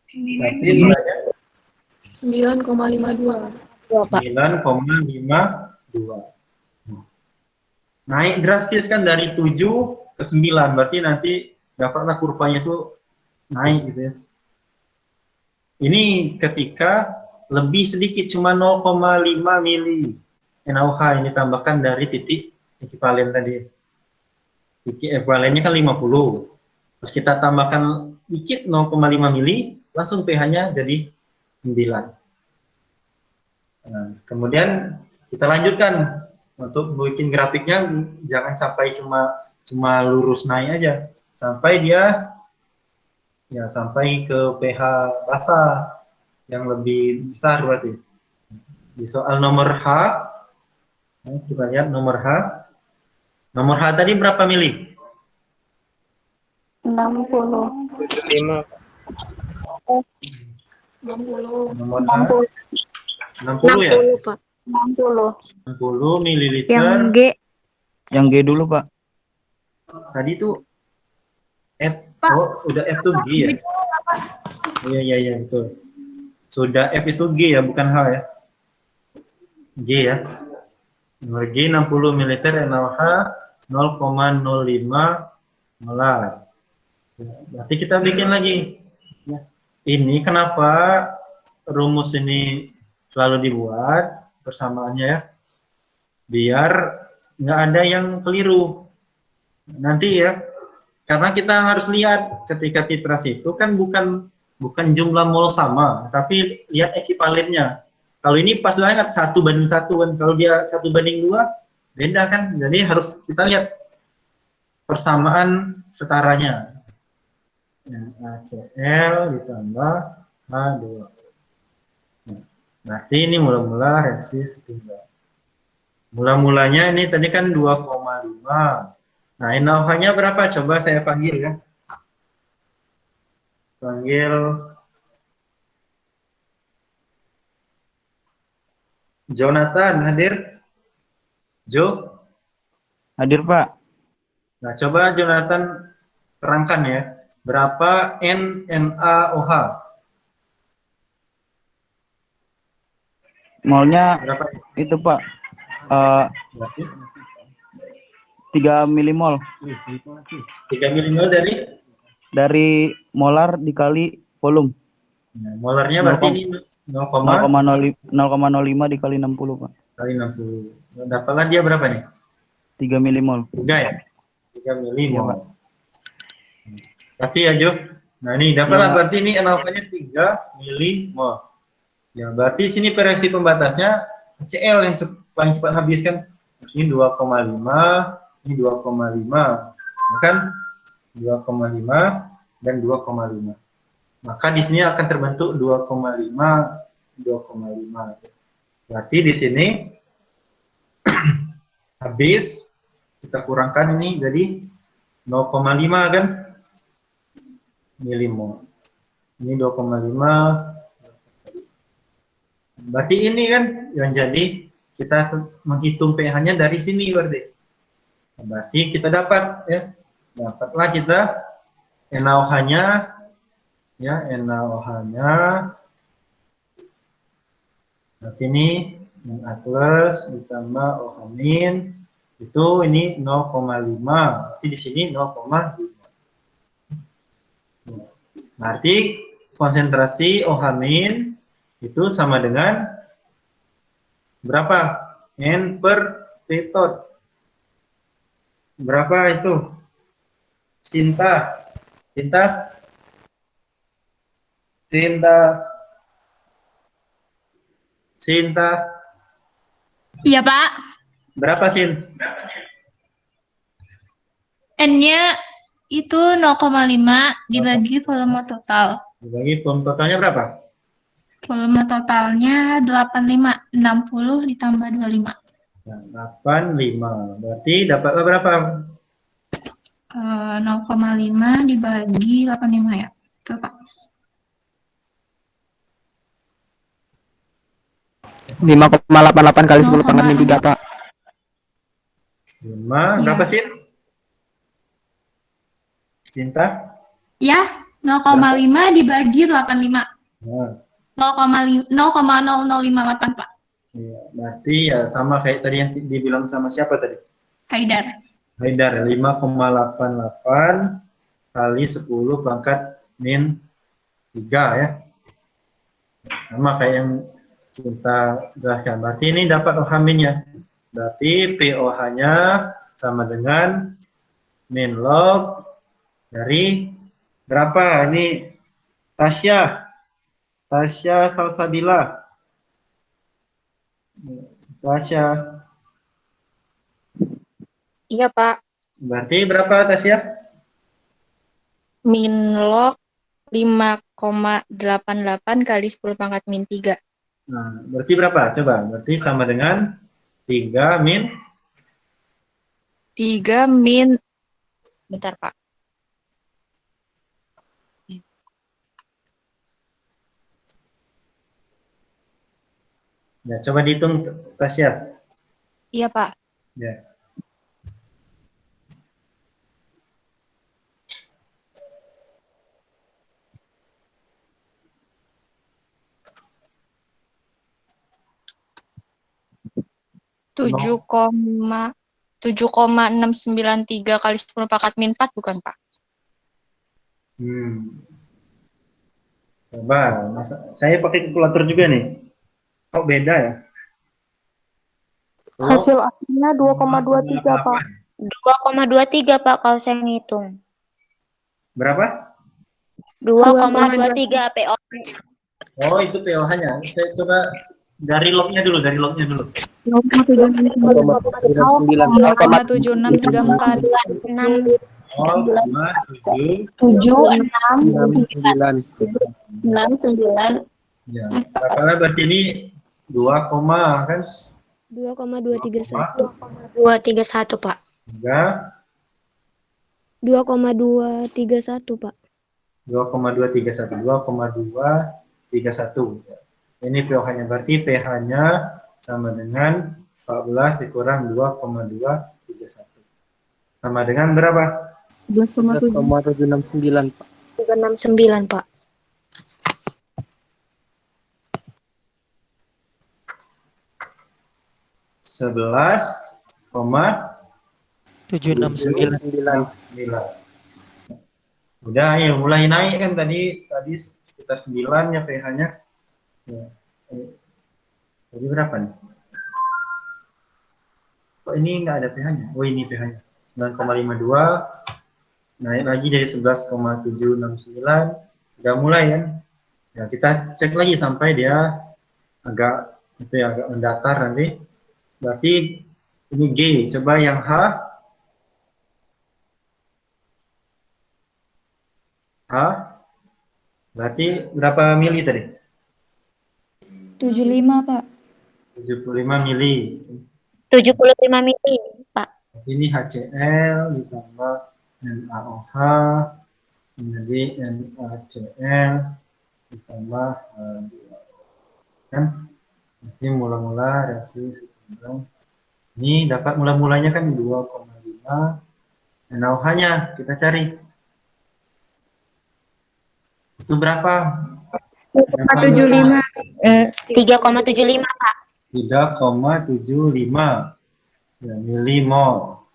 Berarti nilainya 9,52. 9,52. Naik drastis kan dari 7 ke 9. Berarti nanti dapatlah kurvanya itu naik gitu ya. Ini ketika lebih sedikit, cuma 0,5 mili NaOH yang ditambahkan dari titik ekivalen tadi. Titik ekvivalennya kan 50. Terus kita tambahkan dikit 0,5 mili, langsung pH-nya jadi 9. Nah, kemudian kita lanjutkan untuk bikin grafiknya, jangan sampai cuma lurus naik aja, sampai dia ya sampai ke pH basah yang lebih besar berarti. Di soal nomor H, kita lihat nomor H. Nomor H tadi berapa mili? 60. 75. 60. Nomor H 60 ya? 60, Pak. 60. 60 mililiter. Yang G. Yang G dulu, Pak. Tadi tuh F. Oh, udah F tuh G ya? Iya, betul. Sudah F itu G ya, bukan H ya? G ya. Nomor G 60 ml NaOH 0,05 molar. Berarti kita bikin lagi. Ini kenapa rumus ini selalu dibuat persamaannya ya? Biar nggak ada yang keliru. Nanti ya, karena kita harus lihat ketika titrasi itu kan bukan jumlah mol sama, tapi lihat ekivalennya. Kalau ini pas banget 1:1 kan, kalau dia 1:2 beda kan, jadi harus kita lihat persamaan setaranya. HCl ditambah H2. Nah, berarti ini mula-mula reaksi setunggal. Mula-mulanya ini tadi kan 2,5. Nah, NaOH-nya berapa? Coba saya panggil ya. Panggil Jonathan, hadir? Jo? Hadir, Pak. Nah, coba Jonathan terangkan ya. Berapa NaOH? Molnya Berapa? itu, Pak. Berarti 3 milimol. 3 milimol Dari molar dikali volume. nah, molarnya berarti ini 0,05 dikali 60, Pak. kali 60. Dapatlah dia berapa nih? 3 milimol. 3 ya? 3 Iya, Pak. milimol. Kasih ya, Jo. Nah, ini dapatlah Iya. berarti ini NaOH-nya 3 milimol. Ya, berarti sini reaksi pembatasnya HCl yang paling cepat habis kan. Ini 2,5, ini 2,5. Kan 2,5 dan 2,5. Maka di sini akan terbentuk 2,5, 2,5. Berarti di sini habis kita kurangkan ini jadi 0,5 kan milimol. Ini 2,5. Berarti ini kan yang jadi kita menghitung pH-nya dari sini berarti. Berarti kita dapat ya. Dapatlah kita NaOH-nya ya, NaOH-nya berarti ini Na plus ditambah OH min itu ini 0,5. Berarti di sini 0,5. Berarti konsentrasi OH min itu sama dengan berapa? N per tetot. Berapa itu? Cinta. Iya, Pak. Berapa, Sin? N-nya itu 0,5 dibagi volume total. Dibagi volume totalnya berapa? Volume totalnya 85, 60 ditambah 25. Nah, 85. Berarti dapatlah berapa? 0,5 dibagi 85 ya. Betul, Pak. 5,88 kali 10 pangkat min 3, Pak. 5, berapa, Sin? Cinta? Ya, 0,5 dibagi 85. Nah, 0,0058, Pak. iya. Berarti ya sama kayak tadi yang dibilang sama siapa tadi? Haidar. Haidar, 5,88 kali 10 pangkat min 3 ya. Sama kayak yang kita jelaskan. Berarti ini dapat OH minnya. Berarti POH-nya sama dengan min log dari berapa? Ini Tasya Salsabila. Tasya. Iya, Pak. Berarti berapa, Tasya? Min log 5,88 kali 10 pangkat min 3. Nah, berarti berapa? Coba. Berarti sama dengan 3 min 3 min, bentar, Pak. ya, coba dihitung, Tasya. Iya, Pak. Ya. Tujuh koma 7,693 kali 10 pangkat min 4 bukan, Pak? Coba, saya pakai kalkulator juga nih. Kok beda ya? Hasil akhirnya 2,23, Pak. 2,23, Pak, kalau saya ngitung. Berapa? 2,23 PO. Oh, itu POH-nya. Saya coba dari lognya dulu. 0,7634. 9. Ya. Karena berarti ini 2, kan? 2,231. 231, Pak. 3. 2,231, Pak. 2,231. 2,231. Ini pH-nya. Berarti pH-nya sama dengan 14 dikurang 2,231. Sama dengan berapa? 11,769 Pak. 369, Pak. 769. Udah ya mulai naik kan tadi kita 9 ya pH-nya. Ya. Jadi berapa nih? Kok ini nggak ada pH-nya? Oh ini pH-nya 9,52 naik lagi dari 11,769. Udah mulai kan? Ya kita cek lagi sampai dia agak mendatar nanti. Berarti ini G. Coba yang H. Berarti berapa mili tadi? 75, Pak. 75 mili. 75 mili, Pak. Ini HCl ditambah NaOH menjadi NaCl ditambah kan? Ini mula-mula reaksi seimbang. Ini dapat mula-mulanya kan 2,5. NaOH-nya kita cari. Itu berapa? 3,75. 3,75, Pak. 3,75 ya, milimol.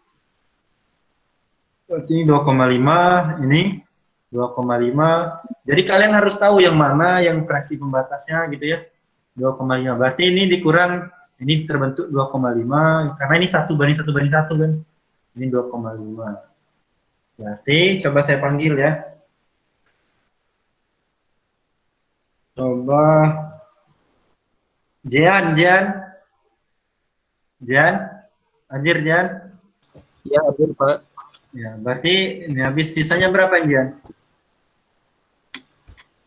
Berarti 2,5 ini 2,5. Jadi kalian harus tahu yang mana yang fraksi pembatasnya gitu ya. 2,5. Berarti ini dikurang, ini terbentuk 2,5 karena ini 1:1 kan. Ini 2,5. Berarti coba saya panggil ya. Coba Jian, hadir Jian? Ya, hadir Pak. Ya, berarti ini habis sisanya berapa Jian?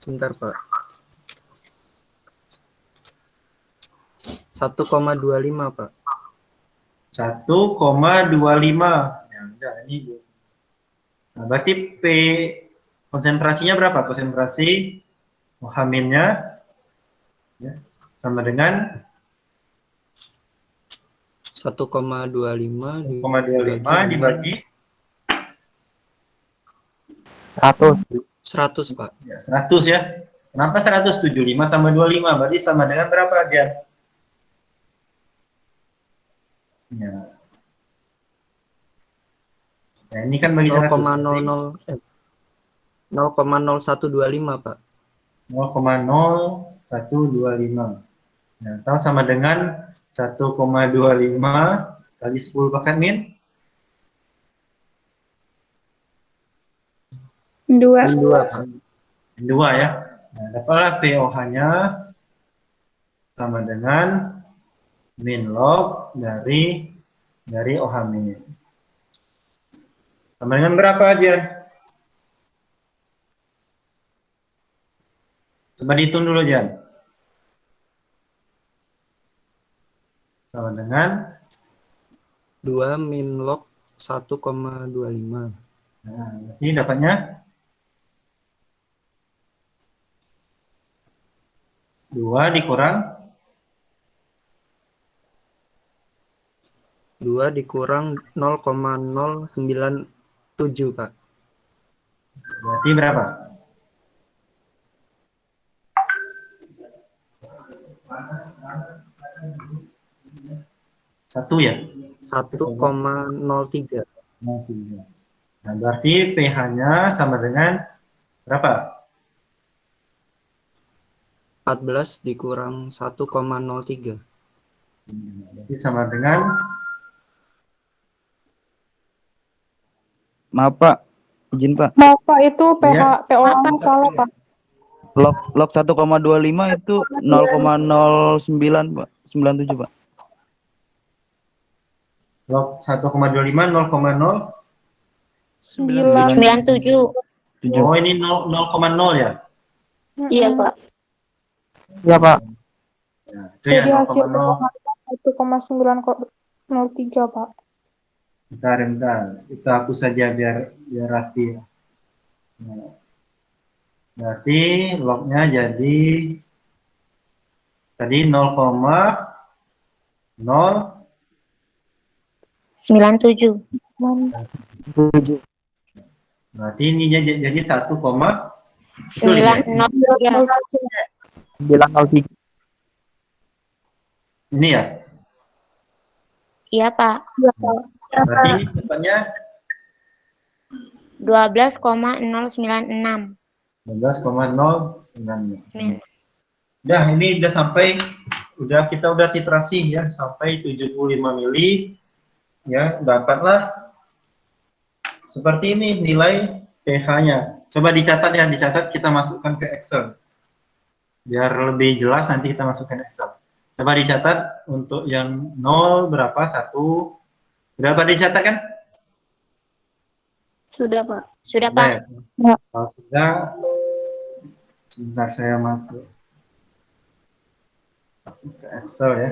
Sebentar Pak. 1,25 Pak. 1,25. Ya, udah ini. Nah, berarti P konsentrasinya berapa? Konsentrasi OH-nya ya, sama dengan 1,25 dibagi 100 Pak. ya, 100 ya. Kenapa 175 tambah 25? Berarti sama dengan berapa Jian? Ya. Nah, ini kan bagi 0,0125 Pak. 0,0125. Nah, atau sama dengan 1,25 kali 10 pangkat min 2. 2 ya. Nah, dapatlah pOH-nya sama dengan min log dari OH min. Sama dengan berapa aja? Coba dihitung dulu, Jan. Sama dengan 2 min log 1,25. nah, ini dapatnya 2 dikurang 0,097 Pak. berarti berapa? Satu ya? 1,03. Nah, berarti pH-nya sama dengan berapa? 14 dikurang 1,03. Berarti sama dengan Maaf Pak, izin Pak. Maaf Pak, itu pH Ya. pOH-nya salah Pak. Log 1,25 itu 0,09 Pak, 97 Pak. log 1,25 0,0. 97. Oh, ini 0,0 ya? Iya, Pak. Ya Pak. Ya, itu ya Jadi hasil 0,0. 1,903 Pak. Bentar. Kita hapus saja biar rapi ya. Nah, berarti lognya jadi tadi 0,0 97. 7. Berarti ini jadi 1, betul ya? 903. 903. Ini ya? Iya, Pak. Berarti ini cepatnya 12,096. 12,096. Udah, ini udah sampai, kita udah titrasi ya, sampai 75 mili. Ya, dapatlah seperti ini nilai pH-nya. Coba dicatat ya, kita masukkan ke Excel. Biar lebih jelas nanti kita masukkan Excel. Coba dicatat untuk yang 0 berapa, 1. Berapa dicatat kan? Sudah, Pak. Sudah, Pak. Ya. Kalau sudah, sebentar saya masuk ke Excel ya.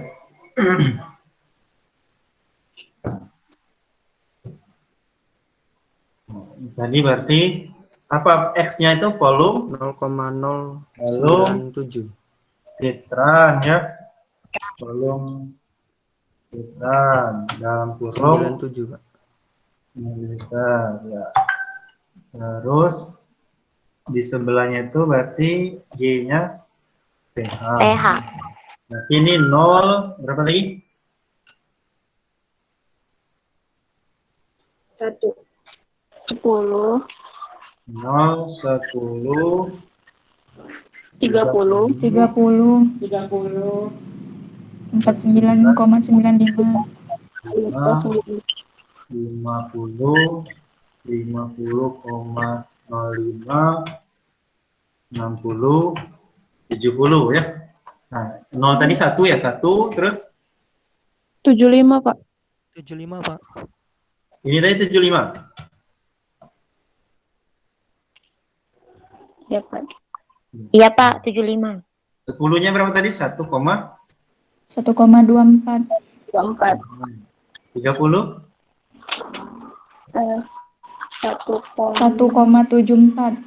Tadi berarti apa X-nya itu volume 0,097. titran ya. Volume titran dalam kurung 97, Pak. mililiter ya. Terus di sebelahnya itu berarti G-nya pH. pH. Berarti ini 0 berapa lagi? 10, 0, 10, 30, 49,95. 50, 50,05, 60, 70 ya. Nah, 0 tadi 1 ya, 1 terus 75, Pak. 75, Pak. ini tadi 75. ya, Pak. Iya, Pak, 75. 10-nya berapa tadi? 1, 1,24. 24. 30? 1,74.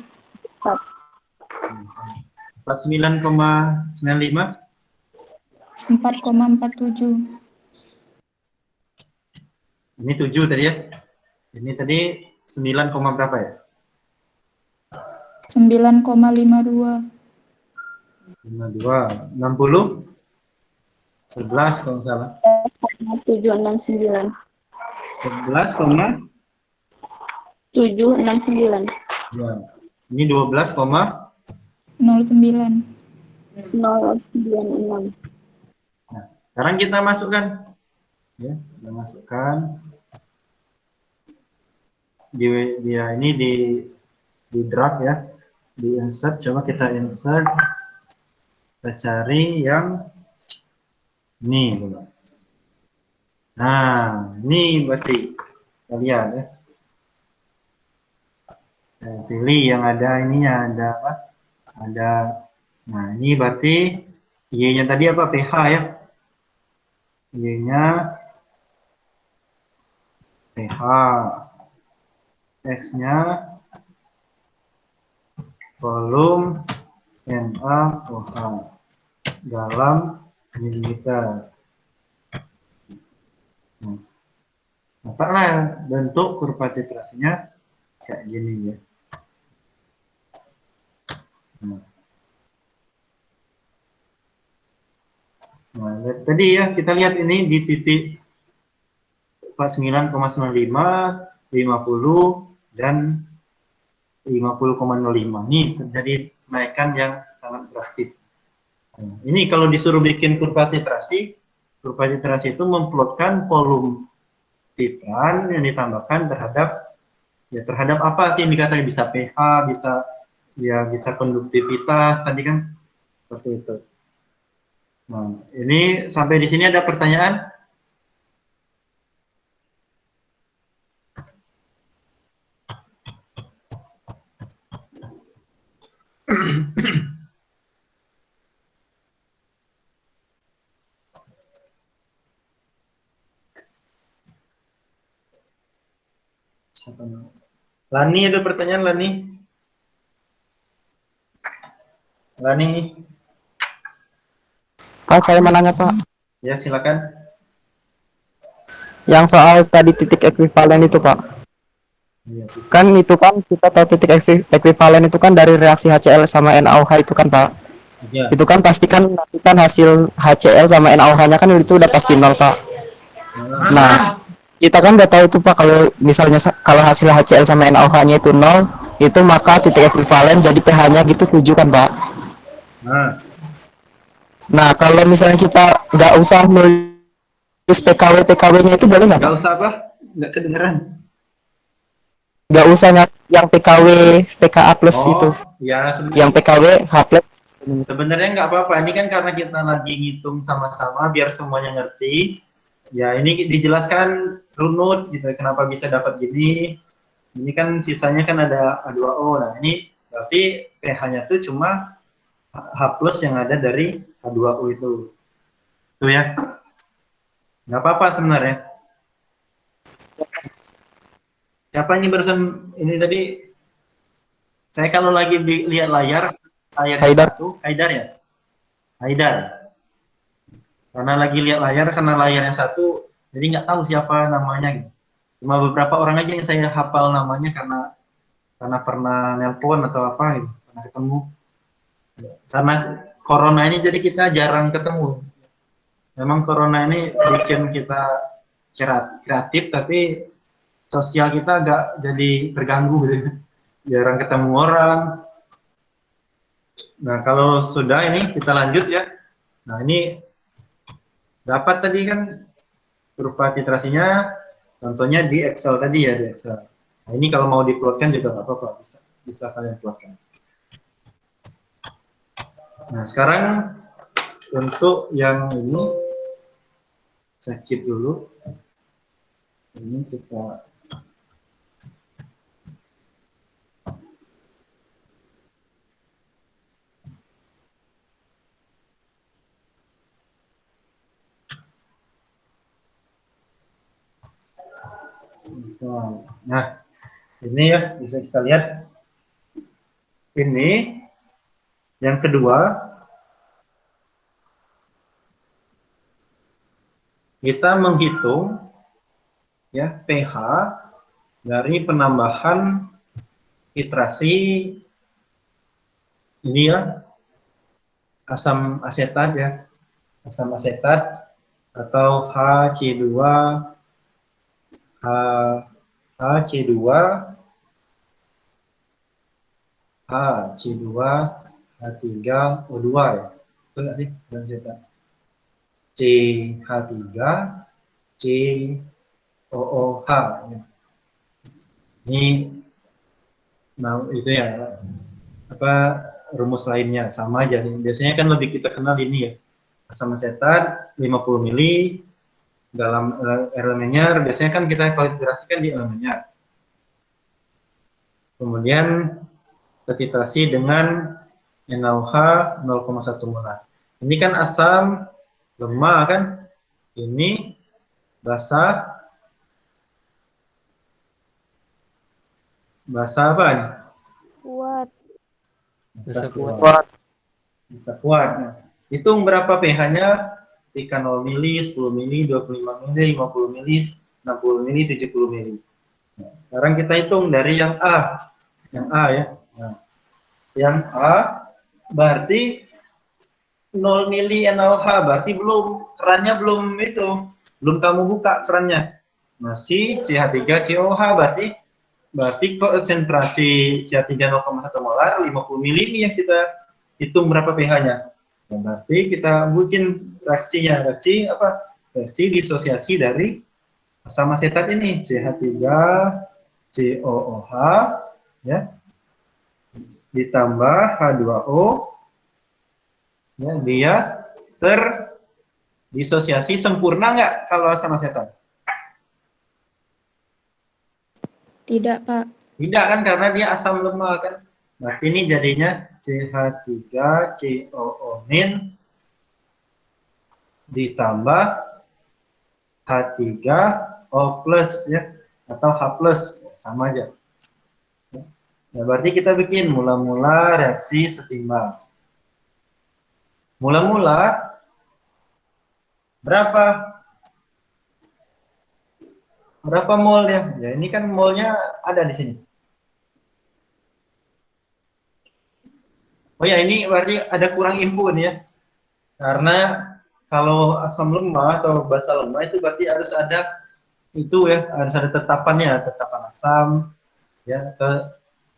49,95? 4,47. Ini 7 tadi ya. Ini tadi 9, berapa ya? 9,52. 52, 60, 11 kalau nggak salah. 769. 11, 769. ya. Ini 12, 09. 096. Nah, sekarang kita masukkan. Ya, kita masukkan. Ini di draft ya. Di insert, coba kita insert. Kita cari yang ini. Nah, ini berarti kita lihat ya. Saya pilih yang ada ininya, ada apa? Ada, nah ini berarti Y-nya tadi apa? pH ya. Y-nya pH. X-nya volume NaOH dalam mililiter. Nah, dapatlah bentuk kurva titrasinya kayak gini ya. Nah, tadi ya kita lihat ini di titik 49,95, 50 dan 50,05. Ini terjadi kenaikan yang sangat drastis. Nah, ini kalau disuruh bikin kurva titrasi itu memplotkan volume titran yang ditambahkan terhadap apa sih indikatornya, bisa pH, bisa konduktivitas tadi kan seperti itu. Nah, ini sampai di sini ada pertanyaan? Lani, ada pertanyaan Lani? Lani? Pak, saya mau nanya, Pak. Ya, silakan. Yang soal tadi titik ekuivalen itu, Pak. Iya, Kan itu kan kita tahu titik ekuivalen itu kan dari reaksi HCl sama NaOH itu kan Pak. iya. Itu kan pasti kan nanti kan hasil HCl sama NaOH-nya kan itu udah pasti nol Pak. Nah, kita kan udah tahu tuh Pak kalau misalnya kalau hasil HCl sama NaOH-nya itu nol, itu maka titik ekuivalen jadi pH-nya gitu 7 kan Pak. Nah, Nah, kalau misalnya kita nggak usah nulis PKW-PKW-nya itu boleh nggak nggak Pak? usah apa? Nggak kedengeran. Nggak usah yang PKW, PKA plus itu. Oh, ya Yang PKW, H plus. sebenarnya nggak apa-apa. Ini kan karena kita lagi ngitung sama-sama biar semuanya ngerti. Ya, ini dijelaskan runut gitu. Kenapa bisa dapat gini. Ini kan sisanya kan ada H2O. Nah, ini berarti pH-nya tuh cuma H plus yang ada dari H2O itu. Tuh ya. Nggak apa-apa sebenarnya. Siapa ini barusan ini tadi? Saya kalau lagi lihat layar Haidar. satu, Haidar ya? Haidar. Karena lagi lihat layar, karena layarnya satu, jadi nggak tahu siapa namanya gitu. Cuma beberapa orang aja yang saya hafal namanya karena pernah nelpon atau apa gitu, pernah ketemu. Karena corona ini jadi kita jarang ketemu. Memang corona ini bikin kita kreatif, tapi sosial kita agak jadi terganggu gitu. Jarang ketemu orang. Nah, kalau sudah ini kita lanjut ya. Nah, ini dapat tadi kan berupa titrasinya, contohnya di Excel tadi ya, di Excel. Nah, ini kalau mau diplotkan juga nggak apa-apa, bisa kalian plotkan. Nah, sekarang untuk yang ini, saya skip dulu. Ini kita nah, ini ya bisa kita lihat. Ini yang kedua, kita menghitung ya pH dari penambahan titrasi ini ya, asam asetat ya, asam asetat atau HC2 HC2 H3O2 ya. Betul nggak sih? CH3 COOH ya. Ini nah itu ya apa rumus lainnya sama aja. Biasanya kan lebih kita kenal ini ya. Asam asetat 50 mili dalam elemennya, biasanya kan kita kualifikasikan di elemennya. Kemudian titrasi dengan NaOH 0,1 molar. Ini kan asam lemah kan? Ini basah. Basah apa nih? Kuat. Bisa kuat. Bisa kuat. Nah, hitung berapa pH-nya? Ketika 0 mili, 10 mili, 25 mili, 50 mili, 60 mili, 70 mili. Nah, sekarang kita hitung dari yang A. Yang A ya. Nah, yang A berarti 0 mili NaOH, berarti kerannya belum kamu buka kerannya. Masih CH3COH, berarti konsentrasi CH3 0,1 molar, 50 mili ini yang kita hitung berapa pH-nya. Nah, berarti kita bikin reaksinya, reaksi disosiasi dari asam asetat ini, CH3COOH ya, ditambah H2O ya, dia terdisosiasi sempurna nggak kalau asam asetat? Tidak, Pak. Tidak kan, karena dia asam lemah kan. Nah, ini jadinya CH3COO- ditambah H3O plus ya, atau H plus, sama aja. Nah, berarti kita bikin mula-mula reaksi setimbang. Mula-mula berapa? Berapa molnya? Ya ini kan molnya ada di sini. Oh ya, ini berarti ada kurang info nih ya. Karena kalau asam lemah atau basa lemah itu berarti harus ada itu ya, harus ada tetapannya, tetapan asam, ya,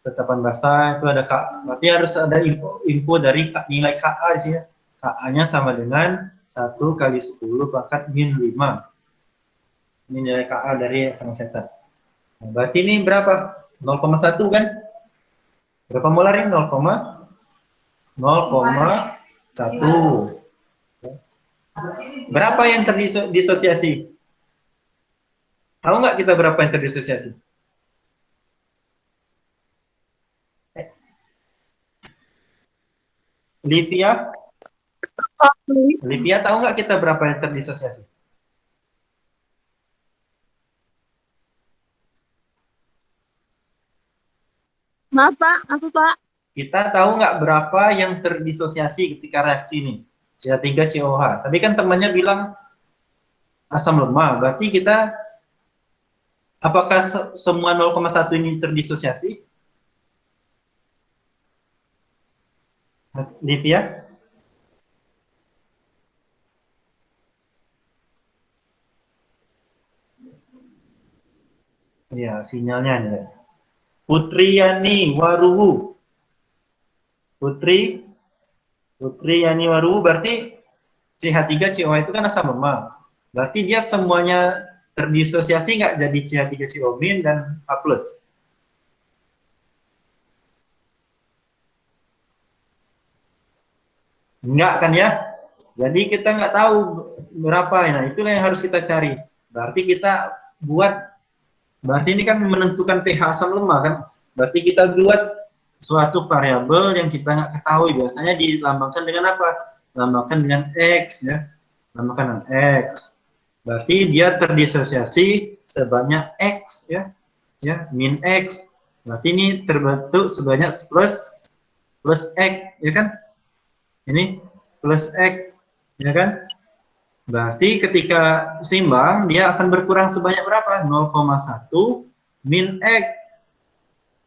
tetapan basa itu ada berarti harus ada info dari nilai Ka di sini. Ka-nya sama dengan 1 kali 10 pangkat min 5. Ini nilai Ka dari asam asetat. Nah, berarti ini berapa? 0,1 kan? Berapa molar ini? 0,1. Berapa yang terdisosiasi? Tahu nggak kita berapa yang terdisosiasi? Livia? Livia tahu nggak kita berapa yang terdisosiasi? Maaf Pak, apa Pak? Kita tahu nggak berapa yang terdisosiasi ketika reaksi ini? CH3COH. Tadi kan temannya bilang asam lemah. Berarti kita, apakah semua 0,1 ini terdisosiasi? Livia? Ya, sinyalnya ada. Putriyani Waruwu. Putriyani Waruwu berarti CH3COH itu kan asam lemah. Berarti dia semuanya terdisosiasi nggak jadi CH3CO- dan A+. Enggak kan ya? Jadi kita nggak tahu berapa. Nah, itulah yang harus kita cari. Berarti kita berarti ini kan menentukan pH asam lemah kan? Berarti kita buat suatu variabel yang kita nggak ketahui. Biasanya dilambangkan dengan apa? Dilambangkan dengan X ya. Dilambangkan dengan X. Berarti dia terdisosiasi sebanyak X ya. Ya, min X. Berarti ini terbentuk sebanyak plus X ya kan? Ini plus X ya kan? Berarti ketika seimbang, dia akan berkurang sebanyak berapa? 0,1 min X.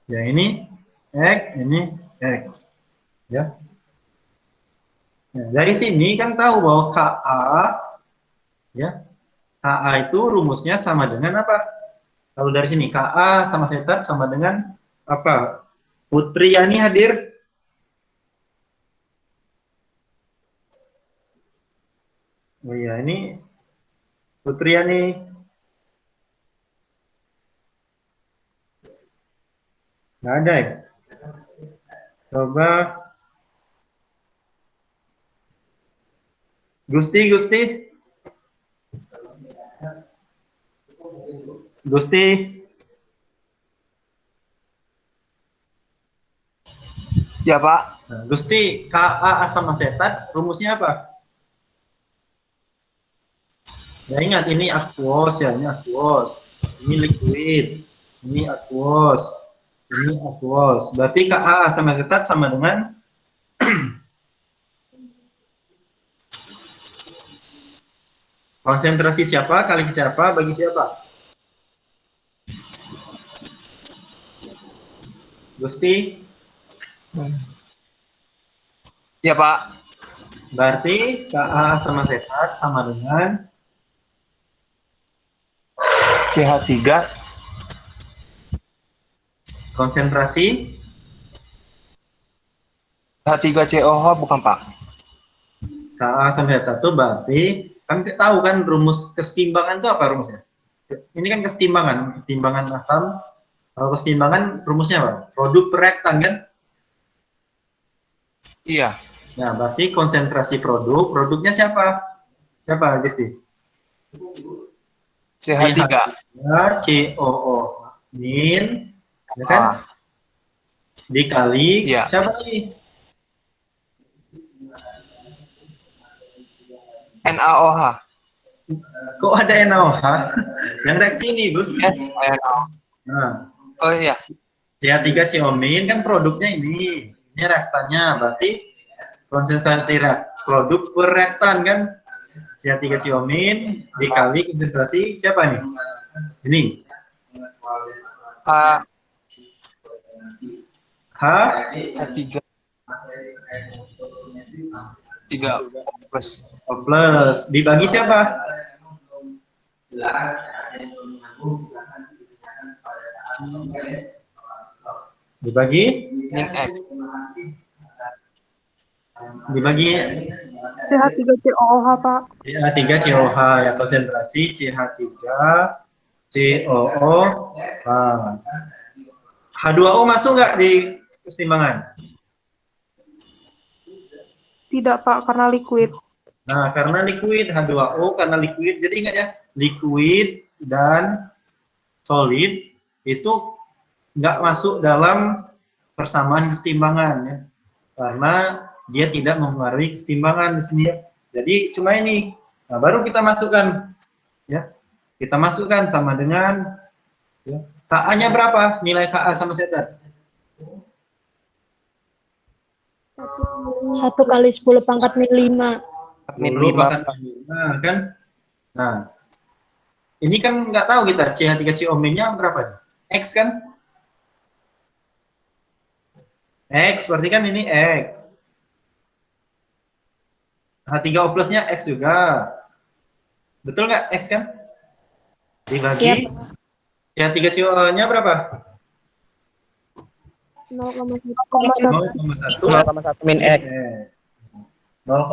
Ya, ini X, ini X. Ya. Nah, dari sini kan tahu bahwa Ka, ya, Ka itu rumusnya sama dengan apa? Kalau dari sini, Ka sama asetat sama dengan apa? Putriyani hadir? Oh iya, ini Putriyani. Nggak ada ya? Coba. Gusti. Ya Pak. Nah, Gusti, Ka asam asetat rumusnya apa? Ya ingat, ini aquos ya, ini aquos. Ini liquid, ini aquos, ini aquos. Berarti Ka asam asetat sama dengan konsentrasi siapa kali siapa bagi siapa? Gusti? Ya Pak. Berarti Ka asam asetat sama dengan CH3 konsentrasi CH3COH bukan Pak? Ka asam asetat itu berarti kan kita tahu kan rumus kesetimbangan itu apa rumusnya? Ini kan kesetimbangan asam. Kalau kesetimbangan rumusnya apa? Produk per reaktan kan? Iya. Nah, berarti konsentrasi produknya siapa? Siapa, Gusti? CH3. COO min, ya kan? Dikali ya. Siapa lagi? NaOH. Kok ada NaOH? Yang reaksi ini, Gus. Nah. Oh iya. CH3CO- kan produknya ini. Ini reaktannya, berarti konsentrasi produk per reaktan kan? CH3CO- dikali konsentrasi siapa nih? Ini. A H. tiga tiga plus O plus. Dibagi siapa? Dibagi? min X. Dibagi CH3COOH, Pak. CH3COH ya, konsentrasi CH3COOH. H2O masuk nggak di keseimbangan? Tidak, Pak, karena liquid. Nah, karena liquid H2O, karena liquid, jadi ingat ya, liquid dan solid itu nggak masuk dalam persamaan keseimbangan ya, karena dia tidak mempengaruhi keseimbangan di sini ya. Jadi cuma ini, nah, baru kita masukkan ya, kita masukkan sama dengan ya, Ka-nya berapa? Nilai Ka sama zeta? 1 kali 10 pangkat min 5. Min 10 5. pangkat min 5 kan? Nah, ini kan nggak tahu kita CH3COM-nya berapa? X kan? X, berarti kan ini X. H3O plusnya X juga. Betul nggak X kan? Dibagi. CH3CO-nya berapa? 0,1 0,1 min X. 0,1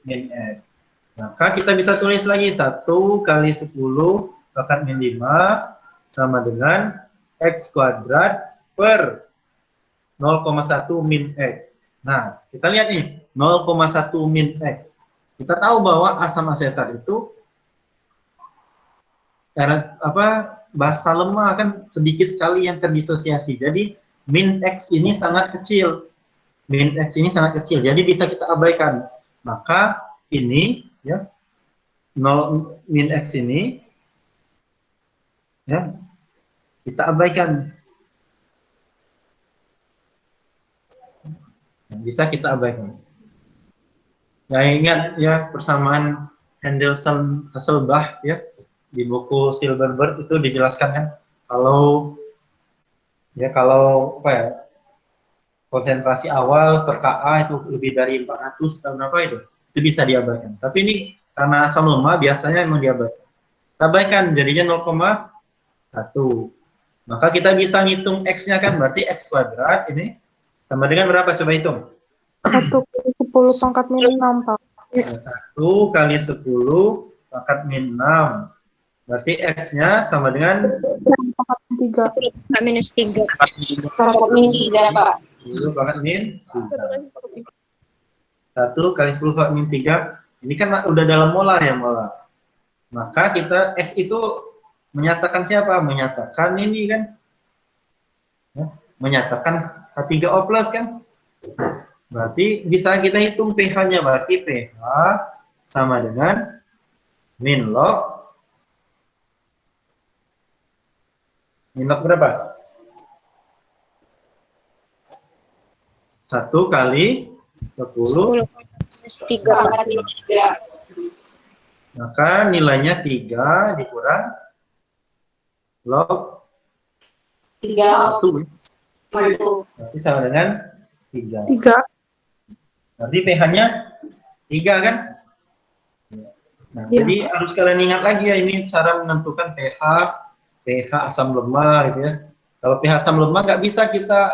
min X. Maka kita bisa tulis lagi 1 kali 10 pangkat min 5 sama dengan X kuadrat per 0,1 min X. Nah, kita lihat nih, 0,1 min X. Kita tahu bahwa asam asetat itu basa lemah kan sedikit sekali yang terdisosiasi. Jadi min X ini sangat kecil. Min X ini sangat kecil. Jadi bisa kita abaikan. Maka ini ya 0 min X ini ya kita abaikan. Bisa kita abaikan. Ya ingat ya persamaan Henderson-Hasselbalch ya di buku Silverberg itu dijelaskan kan kalau apa ya konsentrasi awal per Ka itu lebih dari 400 atau berapa itu bisa diabaikan. Tapi ini karena asam lemah biasanya memang diabaikan. Abaikan jadinya 0,1. Maka kita bisa ngitung X-nya kan berarti X kuadrat ini sama dengan berapa coba hitung? 1 kali 10 pangkat min 6, Pak. 1 kali 10 pangkat min 6. Berarti X-nya sama dengan 3. Minus 3. Pangkat min 3, Pak. 10 pangkat min 3. 1 kali 10 pangkat min 3. Ini kan udah dalam molar ya, molar. Maka kita X itu menyatakan siapa? Menyatakan ini kan. Ya, menyatakan H3O plus kan. Berarti bisa kita hitung pH-nya. Berarti pH sama dengan min log berapa? 1 kali 10 3. Maka nilainya 3 dikurang log 1. Berarti sama dengan 3. Berarti pH-nya 3 kan? Nah, Ya. Jadi harus kalian ingat lagi ya, ini cara menentukan pH asam lemah gitu ya. Kalau pH asam lemah nggak bisa kita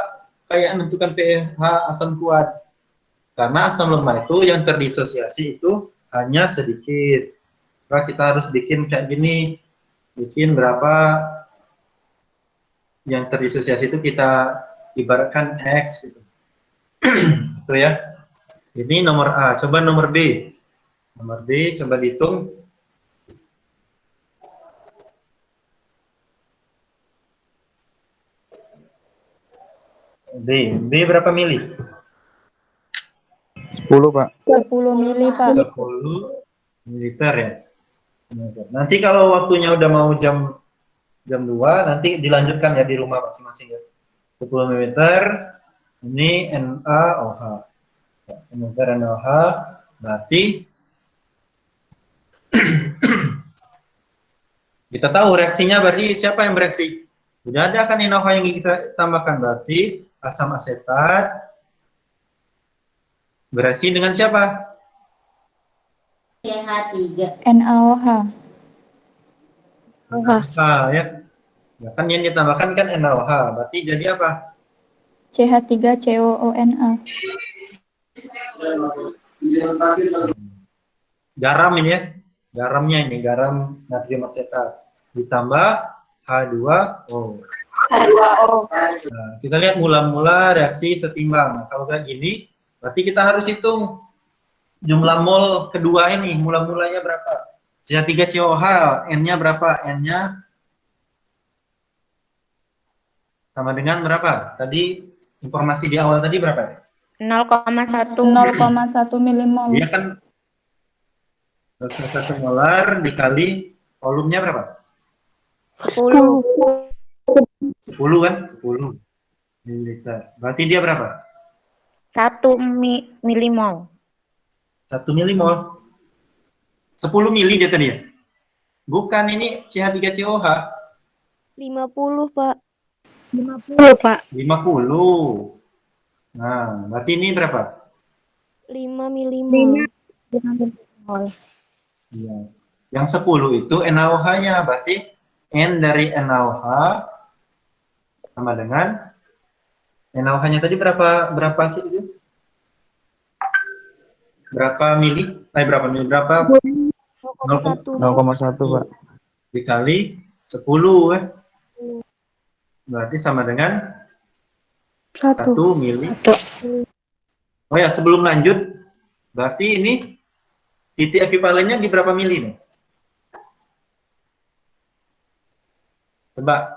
kayak menentukan pH asam kuat. Karena asam lemah itu yang terdisosiasi itu hanya sedikit. Maka kita harus bikin kayak gini. Bikin berapa yang terdisosiasi itu kita ibaratkan X gitu. Itu ya. Ini nomor A. Coba nomor B. Nomor B coba dihitung. B berapa mili? 10, Pak. 10 mili, Pak. 10 mililiter ya. Nanti kalau waktunya udah mau jam 2 nanti dilanjutkan ya di rumah masing-masing ya. 10 mililiter ini NaOH. Mililiter NaOH berarti Kita tahu reaksinya berarti siapa yang bereaksi? Sudah ada kan NaOH yang kita tambahkan, berarti asam asetat bereaksi dengan siapa? NaOH. NaOH ya. Ya kan yang ditambahkan kan NaOH, berarti jadi apa? CH3COONA. Garam ini ya. Garamnya ini, garam natrium asetat. Ditambah H2O. Nah, kita lihat mula-mula reaksi setimbang. Nah, kalau kayak gini, berarti kita harus hitung jumlah mol kedua ini, mula-mulanya berapa? CH3COH, N-nya berapa? N-nya sama dengan berapa? Tadi informasi di awal tadi berapa? 0,1. 0,1 milimol. Dia kan 1 molar dikali volumenya berapa? 10. 10 kan? 10 mililiter. Berarti dia berapa? 1 milimol. 1 milimol. 10 mili dia tadi ya? Bukan, ini CH3COH. 50, Pak. 50, Pak. 50. Nah, berarti ini berapa? 5 milimol. Iya. Yang 10 itu NaOH-nya, berarti N dari NaOH sama dengan NaOH-nya tadi berapa sih itu? Berapa mili? Berapa mili? Berapa? 0,1. 0,1 Pak. Dikali 10 ya. Berarti sama dengan 1 mili. Oh ya, sebelum lanjut, berarti ini titik ekuivalennya di berapa mili nih? Coba.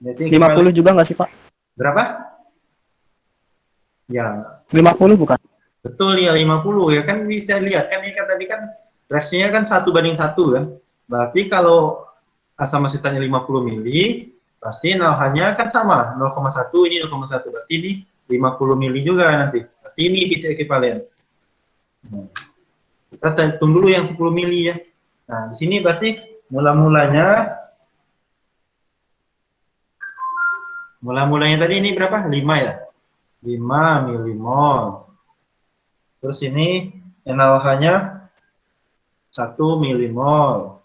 Jadi 50 juga nggak sih, Pak? berapa? Ya, 50 bukan? betul ya, 50 ya kan, bisa lihat kan ini kan tadi kan reaksinya kan 1:1 kan. Berarti kalau asam asetatnya 50 mili, pasti NaOH-nya kan sama, 0,1 ini 0,1. Berarti ini 50 mili juga nanti. Berarti ini titik ekuivalen. Nah, kita hitung dulu yang 10 mili ya. Nah, di sini berarti mula-mulanya tadi ini berapa? 5 ya? 5 milimol. Terus ini NaOH-nya 1 milimol.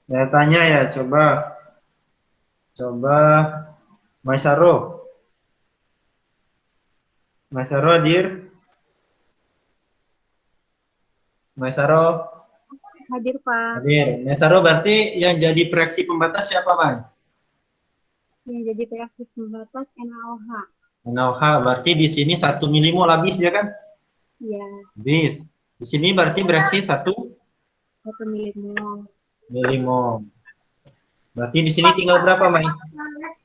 Saya tanya ya, coba Maisaro hadir? Maisaro Hadir, Pak. hadir. Maisaro berarti yang jadi reaksi pembatas siapa, Mai? Yang jadi reaksi pembatas NaOH. NaOH berarti di sini 1 milimol habis ya kan? Ya, Habis. Di sini berarti bereaksi 1 1 milimol. milimol. Berarti di sini tinggal berapa, Mai?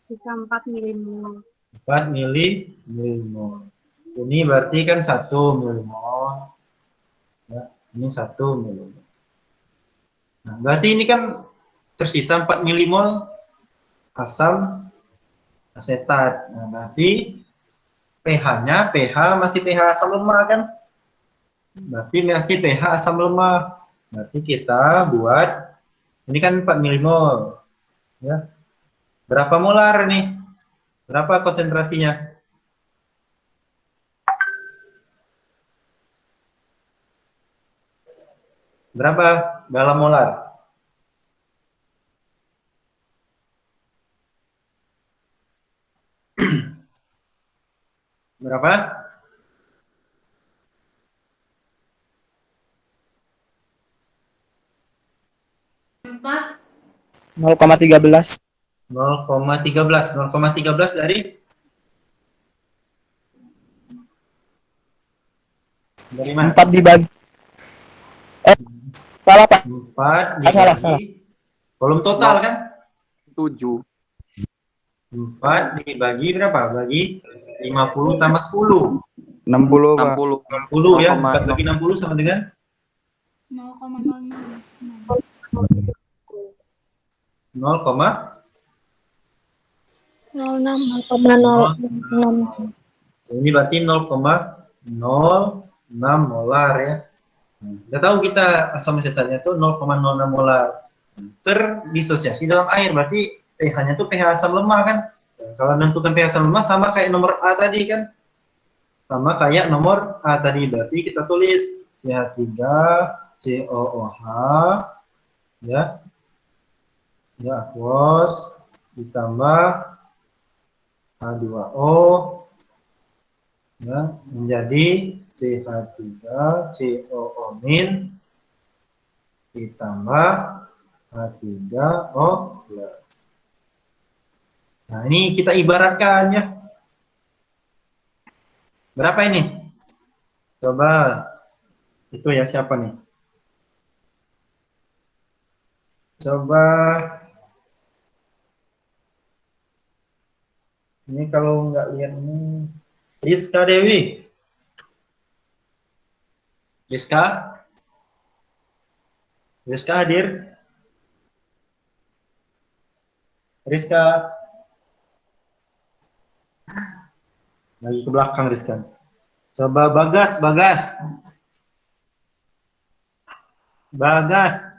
Bisa 4 milimol. 4 milimol. Ini berarti kan 1 milimol. Ya, ini 1 milimol. Nah, berarti ini kan tersisa 4 milimol asam asetat. Nah, berarti pH-nya masih pH asam lemah kan? Berarti masih pH asam lemah. Berarti kita buat ini kan 4 milimol. Ya. Berapa molar nih? Berapa konsentrasinya? Berapa dalam molar? Berapa? Empat. 0,13. 0,13 dari mana? 4 dibagi. Salah, Pak. 4 Salah. dibagi volume total kan? 7. 4 dibagi berapa? Bagi 50 tambah 10. 60 Pak. 60 ya, 4 bagi 60 sama dengan 0,06. Ini berarti 0,06 molar ya. Udah tahu kita asam asetatnya itu 0,06 molar. Terdisosiasi dalam air, berarti pH-nya itu pH asam lemah kan. Kalau menentukan pH asam lemah sama kayak nomor A tadi kan. Sama kayak nomor A tadi, berarti kita tulis CH3 COOH ya. Ya, aqueous ditambah H2O ya, menjadi CH3COO- ditambah H3O+. Nah, ini kita ibaratkan ya. Berapa ini? Coba itu ya, siapa nih? Coba ini kalau nggak lihat ini Rizka Dewi. Rizka? Rizka hadir? Rizka? Lagi ke belakang Rizka. Coba Bagas, Bagas. Bagas.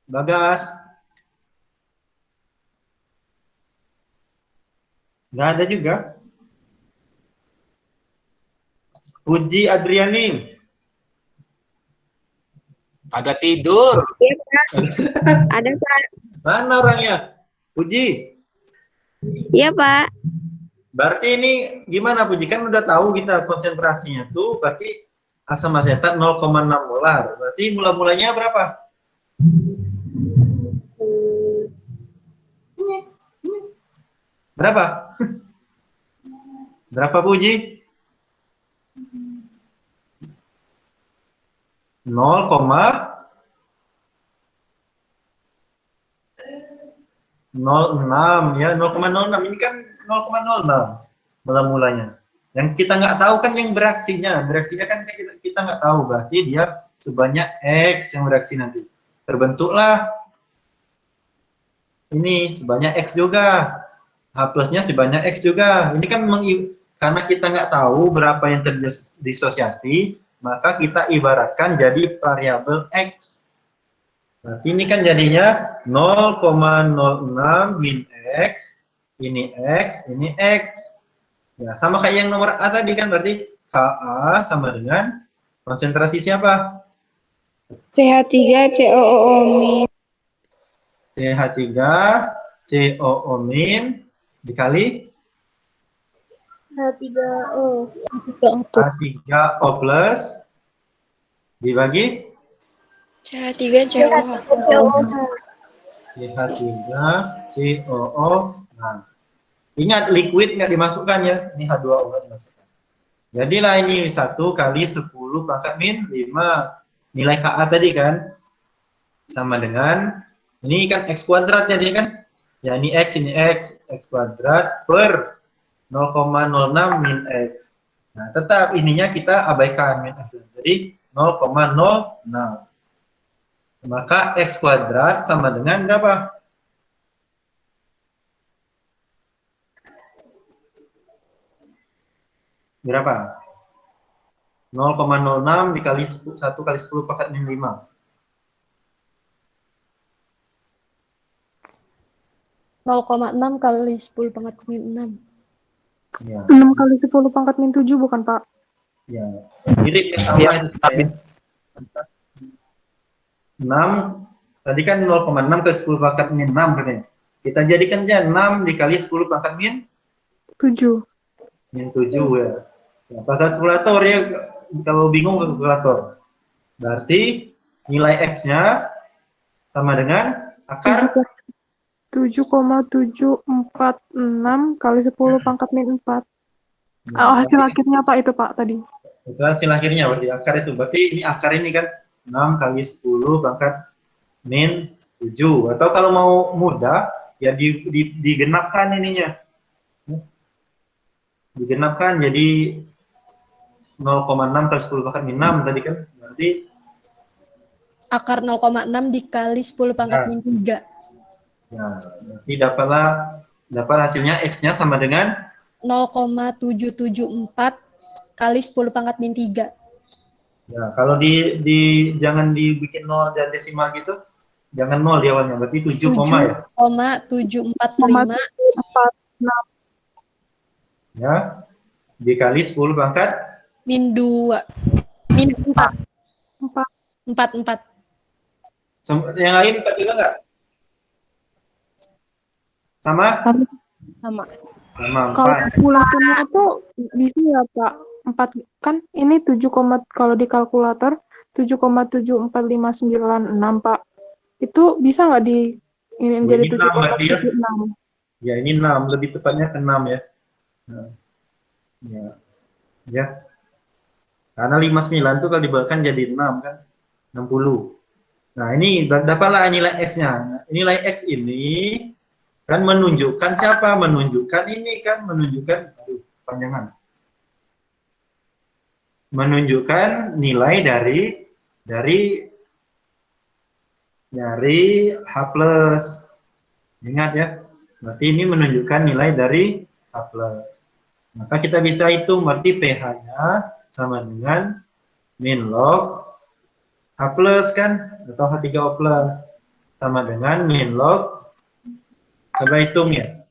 Bagas. Nggak ada juga. Puji Adriani. Ada tidur. Iya, Pak. Ada, Pak. Mana orangnya? Puji. Iya, Pak. Berarti ini gimana Puji? Kan udah tahu kita konsentrasinya tuh berarti asam asetat 0,6 molar. Berarti mula-mulanya berapa? Berapa? Berapa Puji? 0,06 ya, 0,06 ini kan 0,06 mula-mulanya. Yang kita nggak tahu kan yang bereaksinya kan kita nggak tahu, berarti dia sebanyak X yang bereaksi nanti. Terbentuklah ini sebanyak X juga, H plusnya sebanyak X juga. Ini kan karena kita nggak tahu berapa yang terdisosiasi, maka kita ibaratkan jadi variabel X. Berarti ini kan jadinya 0,06 min X, ini X, ini X. Ya, sama kayak yang nomor A tadi kan, berarti Ka sama dengan konsentrasi siapa? CH3COO-. CH3COO- dikali H3O. H3O plus dibagi CH3COO. CH3COO. Nah, ingat liquid nggak dimasukkan ya, ini H2O nggak dimasukkan. Jadilah ini 1 kali 10 pangkat min 5. Nilai Ka tadi kan sama dengan ini kan X kuadrat jadi kan, ya ini X kuadrat per 0,06 min X. Nah, tetap ininya kita abaikan min X. Jadi 0,06. Maka X kuadrat sama dengan berapa? Berapa? 0,06 dikali 1 kali 10 pangkat min 5. 0,6 kali 10 pangkat min 6. Ya. 6 kali 10 pangkat min 7 bukan, Pak? Ya. Mirip sama itu saya. 6 tadi kan 0,6 kali 10 pangkat min 6 katanya. Kita jadikan aja 6 dikali 10 pangkat min 7. Min 7 ya. Ya, pakai kalkulator ya, kalau bingung ke kalkulator. Berarti nilai X-nya sama dengan akar 7,746 kali 10 pangkat min 4. Hasil akhirnya apa itu, Pak, tadi? Itu hasil akhirnya, berarti akar itu. Berarti ini akar ini kan 6 kali 10 pangkat min 7. Atau kalau mau mudah, ya digenapkan ininya. Digenapkan jadi 0,6 kali 10 pangkat min 6 tadi kan. Berarti akar 0,6 dikali 10 pangkat min 3. Ya, berarti dapat hasilnya X-nya sama dengan 0,774 kali 10 pangkat min 3. Ya, kalau jangan dibikin 0 dan desimal gitu, jangan 0 di awalnya, berarti 7, ya. 7,745 Ya, dikali 10 pangkat min 2. Min 4. 4. Yang lain 4 juga nggak? Sama? Sama. Sama Kalau 4. kalkulatornya tuh bisa ya Pak, 4 kan ini 7, kalau di kalkulator 7,74596 Pak. Itu bisa nggak di ini Oh, jadi ini 6 berarti ya? 7,76? Ya, ini 6, lebih tepatnya ke 6 ya. Nah, ya. Karena 59 itu kalau dibuatkan jadi 6 kan, 60. Nah, ini dapatlah nilai X-nya. Nah, nilai X ini kan menunjukkan siapa? Menunjukkan ini kan, aduh, panjangan. Menunjukkan nilai dari H+. Ingat ya, berarti ini menunjukkan nilai dari H+. Maka kita bisa hitung, berarti pH-nya sama dengan min log H+ kan, atau H3O+, sama dengan min log, coba hitung ya,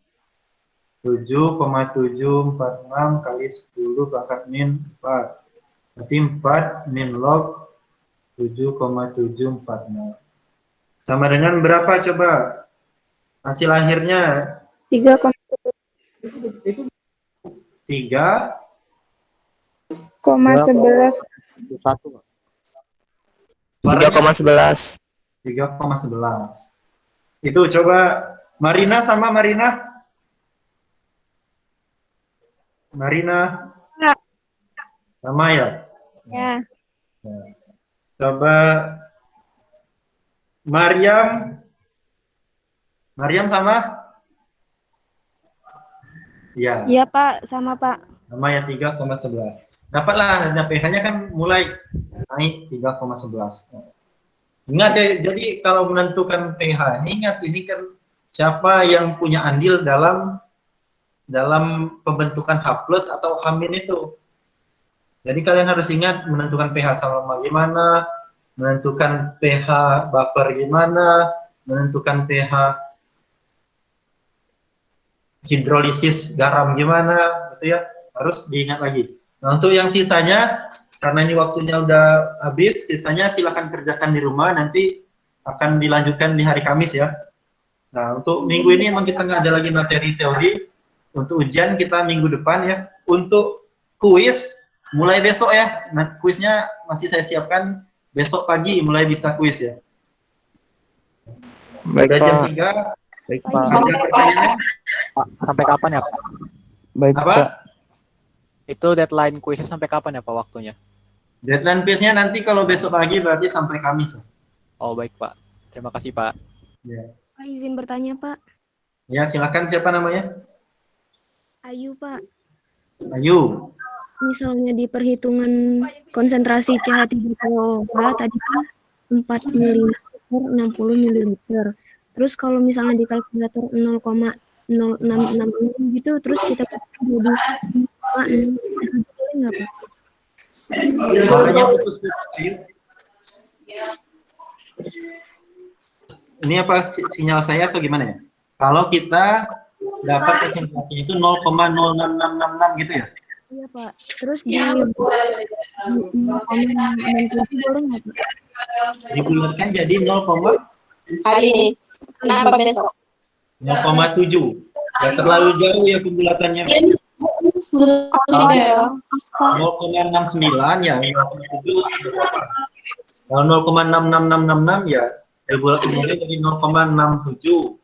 7,746 kali 10 pangkat min 4. Berarti 4 min log 7,746. Sama dengan berapa coba? Hasil akhirnya 3,11. 3,11. 3,11. 3,11. Itu coba Marina sama Marina. Sama ya? Ya. Coba Maryam sama? Ya. Iya Pak, sama Pak. Sama ya, 3,11. Dapatlah, nah, pH-nya kan mulai naik 3,11. Ingat ya, jadi kalau menentukan pH, ingat ini kan siapa yang punya andil dalam pembentukan H+ atau H- itu. Jadi kalian harus ingat menentukan pH sama gimana, menentukan pH buffer gimana, menentukan pH hidrolisis garam gimana, gitu ya, harus diingat lagi. Nah, untuk yang sisanya, karena ini waktunya udah habis, sisanya silakan kerjakan di rumah, nanti akan dilanjutkan di hari Kamis ya. Nah, untuk minggu ini emang kita nggak ada lagi materi teori, untuk ujian kita minggu depan ya. Untuk kuis, mulai besok ya, nah, kuisnya masih saya siapkan, besok pagi mulai bisa kuis ya. Baik, udah jam Pak. 3, Baik, ada Pak. pertanyaannya? Pak, sampai kapan ya, Pak? Baik, Apa? Pak. Itu deadline kuisnya sampai kapan ya, Pak, waktunya? Deadline kuisnya nanti kalau besok pagi berarti sampai Kamis. Oh, baik, Pak. Terima kasih, Pak. Ya. Pak, izin bertanya Pak. Ya, silakan, siapa namanya? Ayu Pak. Ayu. Misalnya di perhitungan konsentrasi CH3PO tadi kan 4 ml 60 ml. Terus kalau misalnya di kalkulator 0,0666 gitu, terus kita jadi 0,6 boleh nggak Pak? Suaranya putus-putus, Ayu. Ini apa sinyal saya atau gimana ya? Kalau kita dapat konsentrasinya itu 0,06666 gitu ya? Iya Pak. Terus di 0,67 boleh nggak Pak? Dibulatkan jadi 0, Hari ini. Kenapa besok? 0,7. Ya terlalu jauh ya pembulatannya. 0,69 ya, 0,7. Kalau 0,66666 ya dibulatkan jadi 0,67.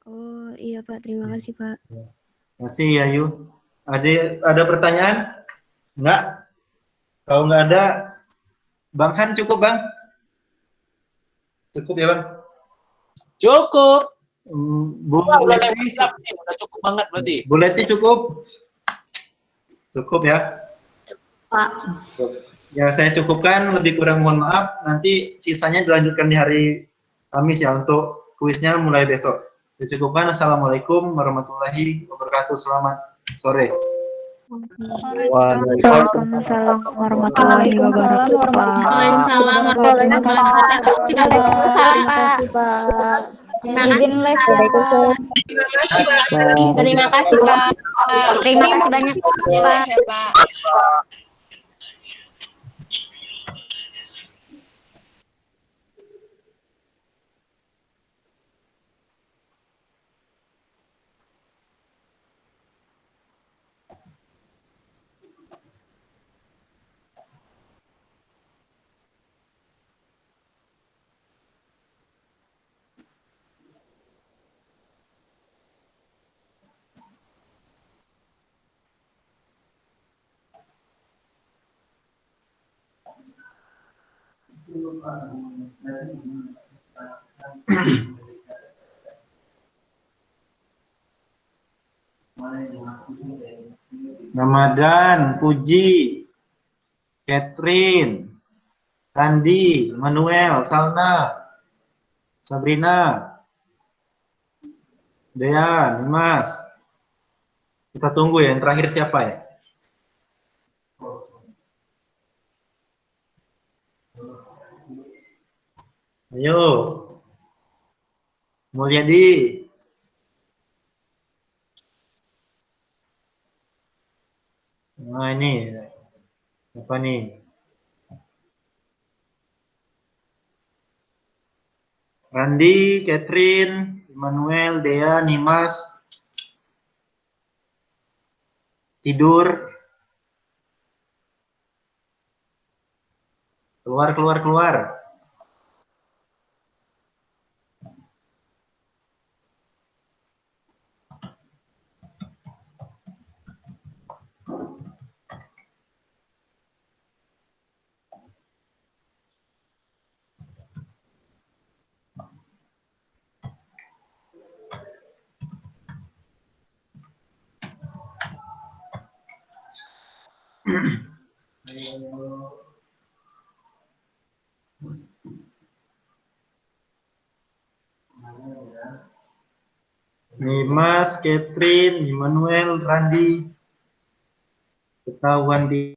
Oh iya Pak, terima kasih Pak. Terima kasih ya Yu. Ada pertanyaan? Enggak? Kalau nggak ada, Bang Han cukup Bang? Cukup ya Bang? Cukup. Bu Leti, udah cukup banget berarti. Bu Leti cukup? Cukup ya? Pak. Ya saya cukupkan, lebih kurang mohon maaf. Nanti sisanya dilanjutkan di hari Kamis ya, untuk kuisnya mulai besok. Saya cukupkan. Assalamualaikum warahmatullahi wabarakatuh. Selamat sore. Waalaikumsalam warahmatullahi wabarakatuh. Waalaikumsalam warahmatullahi wabarakatuh. Terima kasih, Pak. Izin live ya, Pak. Terima kasih, Pak. Terima kasih banyak, Pak. Ramadan, Puji, Catherine, Randi, Manuel, Salna, Sabrina, Dean, Mas. Kita tunggu ya, yang terakhir siapa ya? Ayo. Mulyadi. Nah ini. Apa nih? Randi, Catherine, Emmanuel, Dea, Nimas. Tidur. Keluar, keluar, keluar. Nimas, Catherine, Emmanuel, Randi, ketahuan di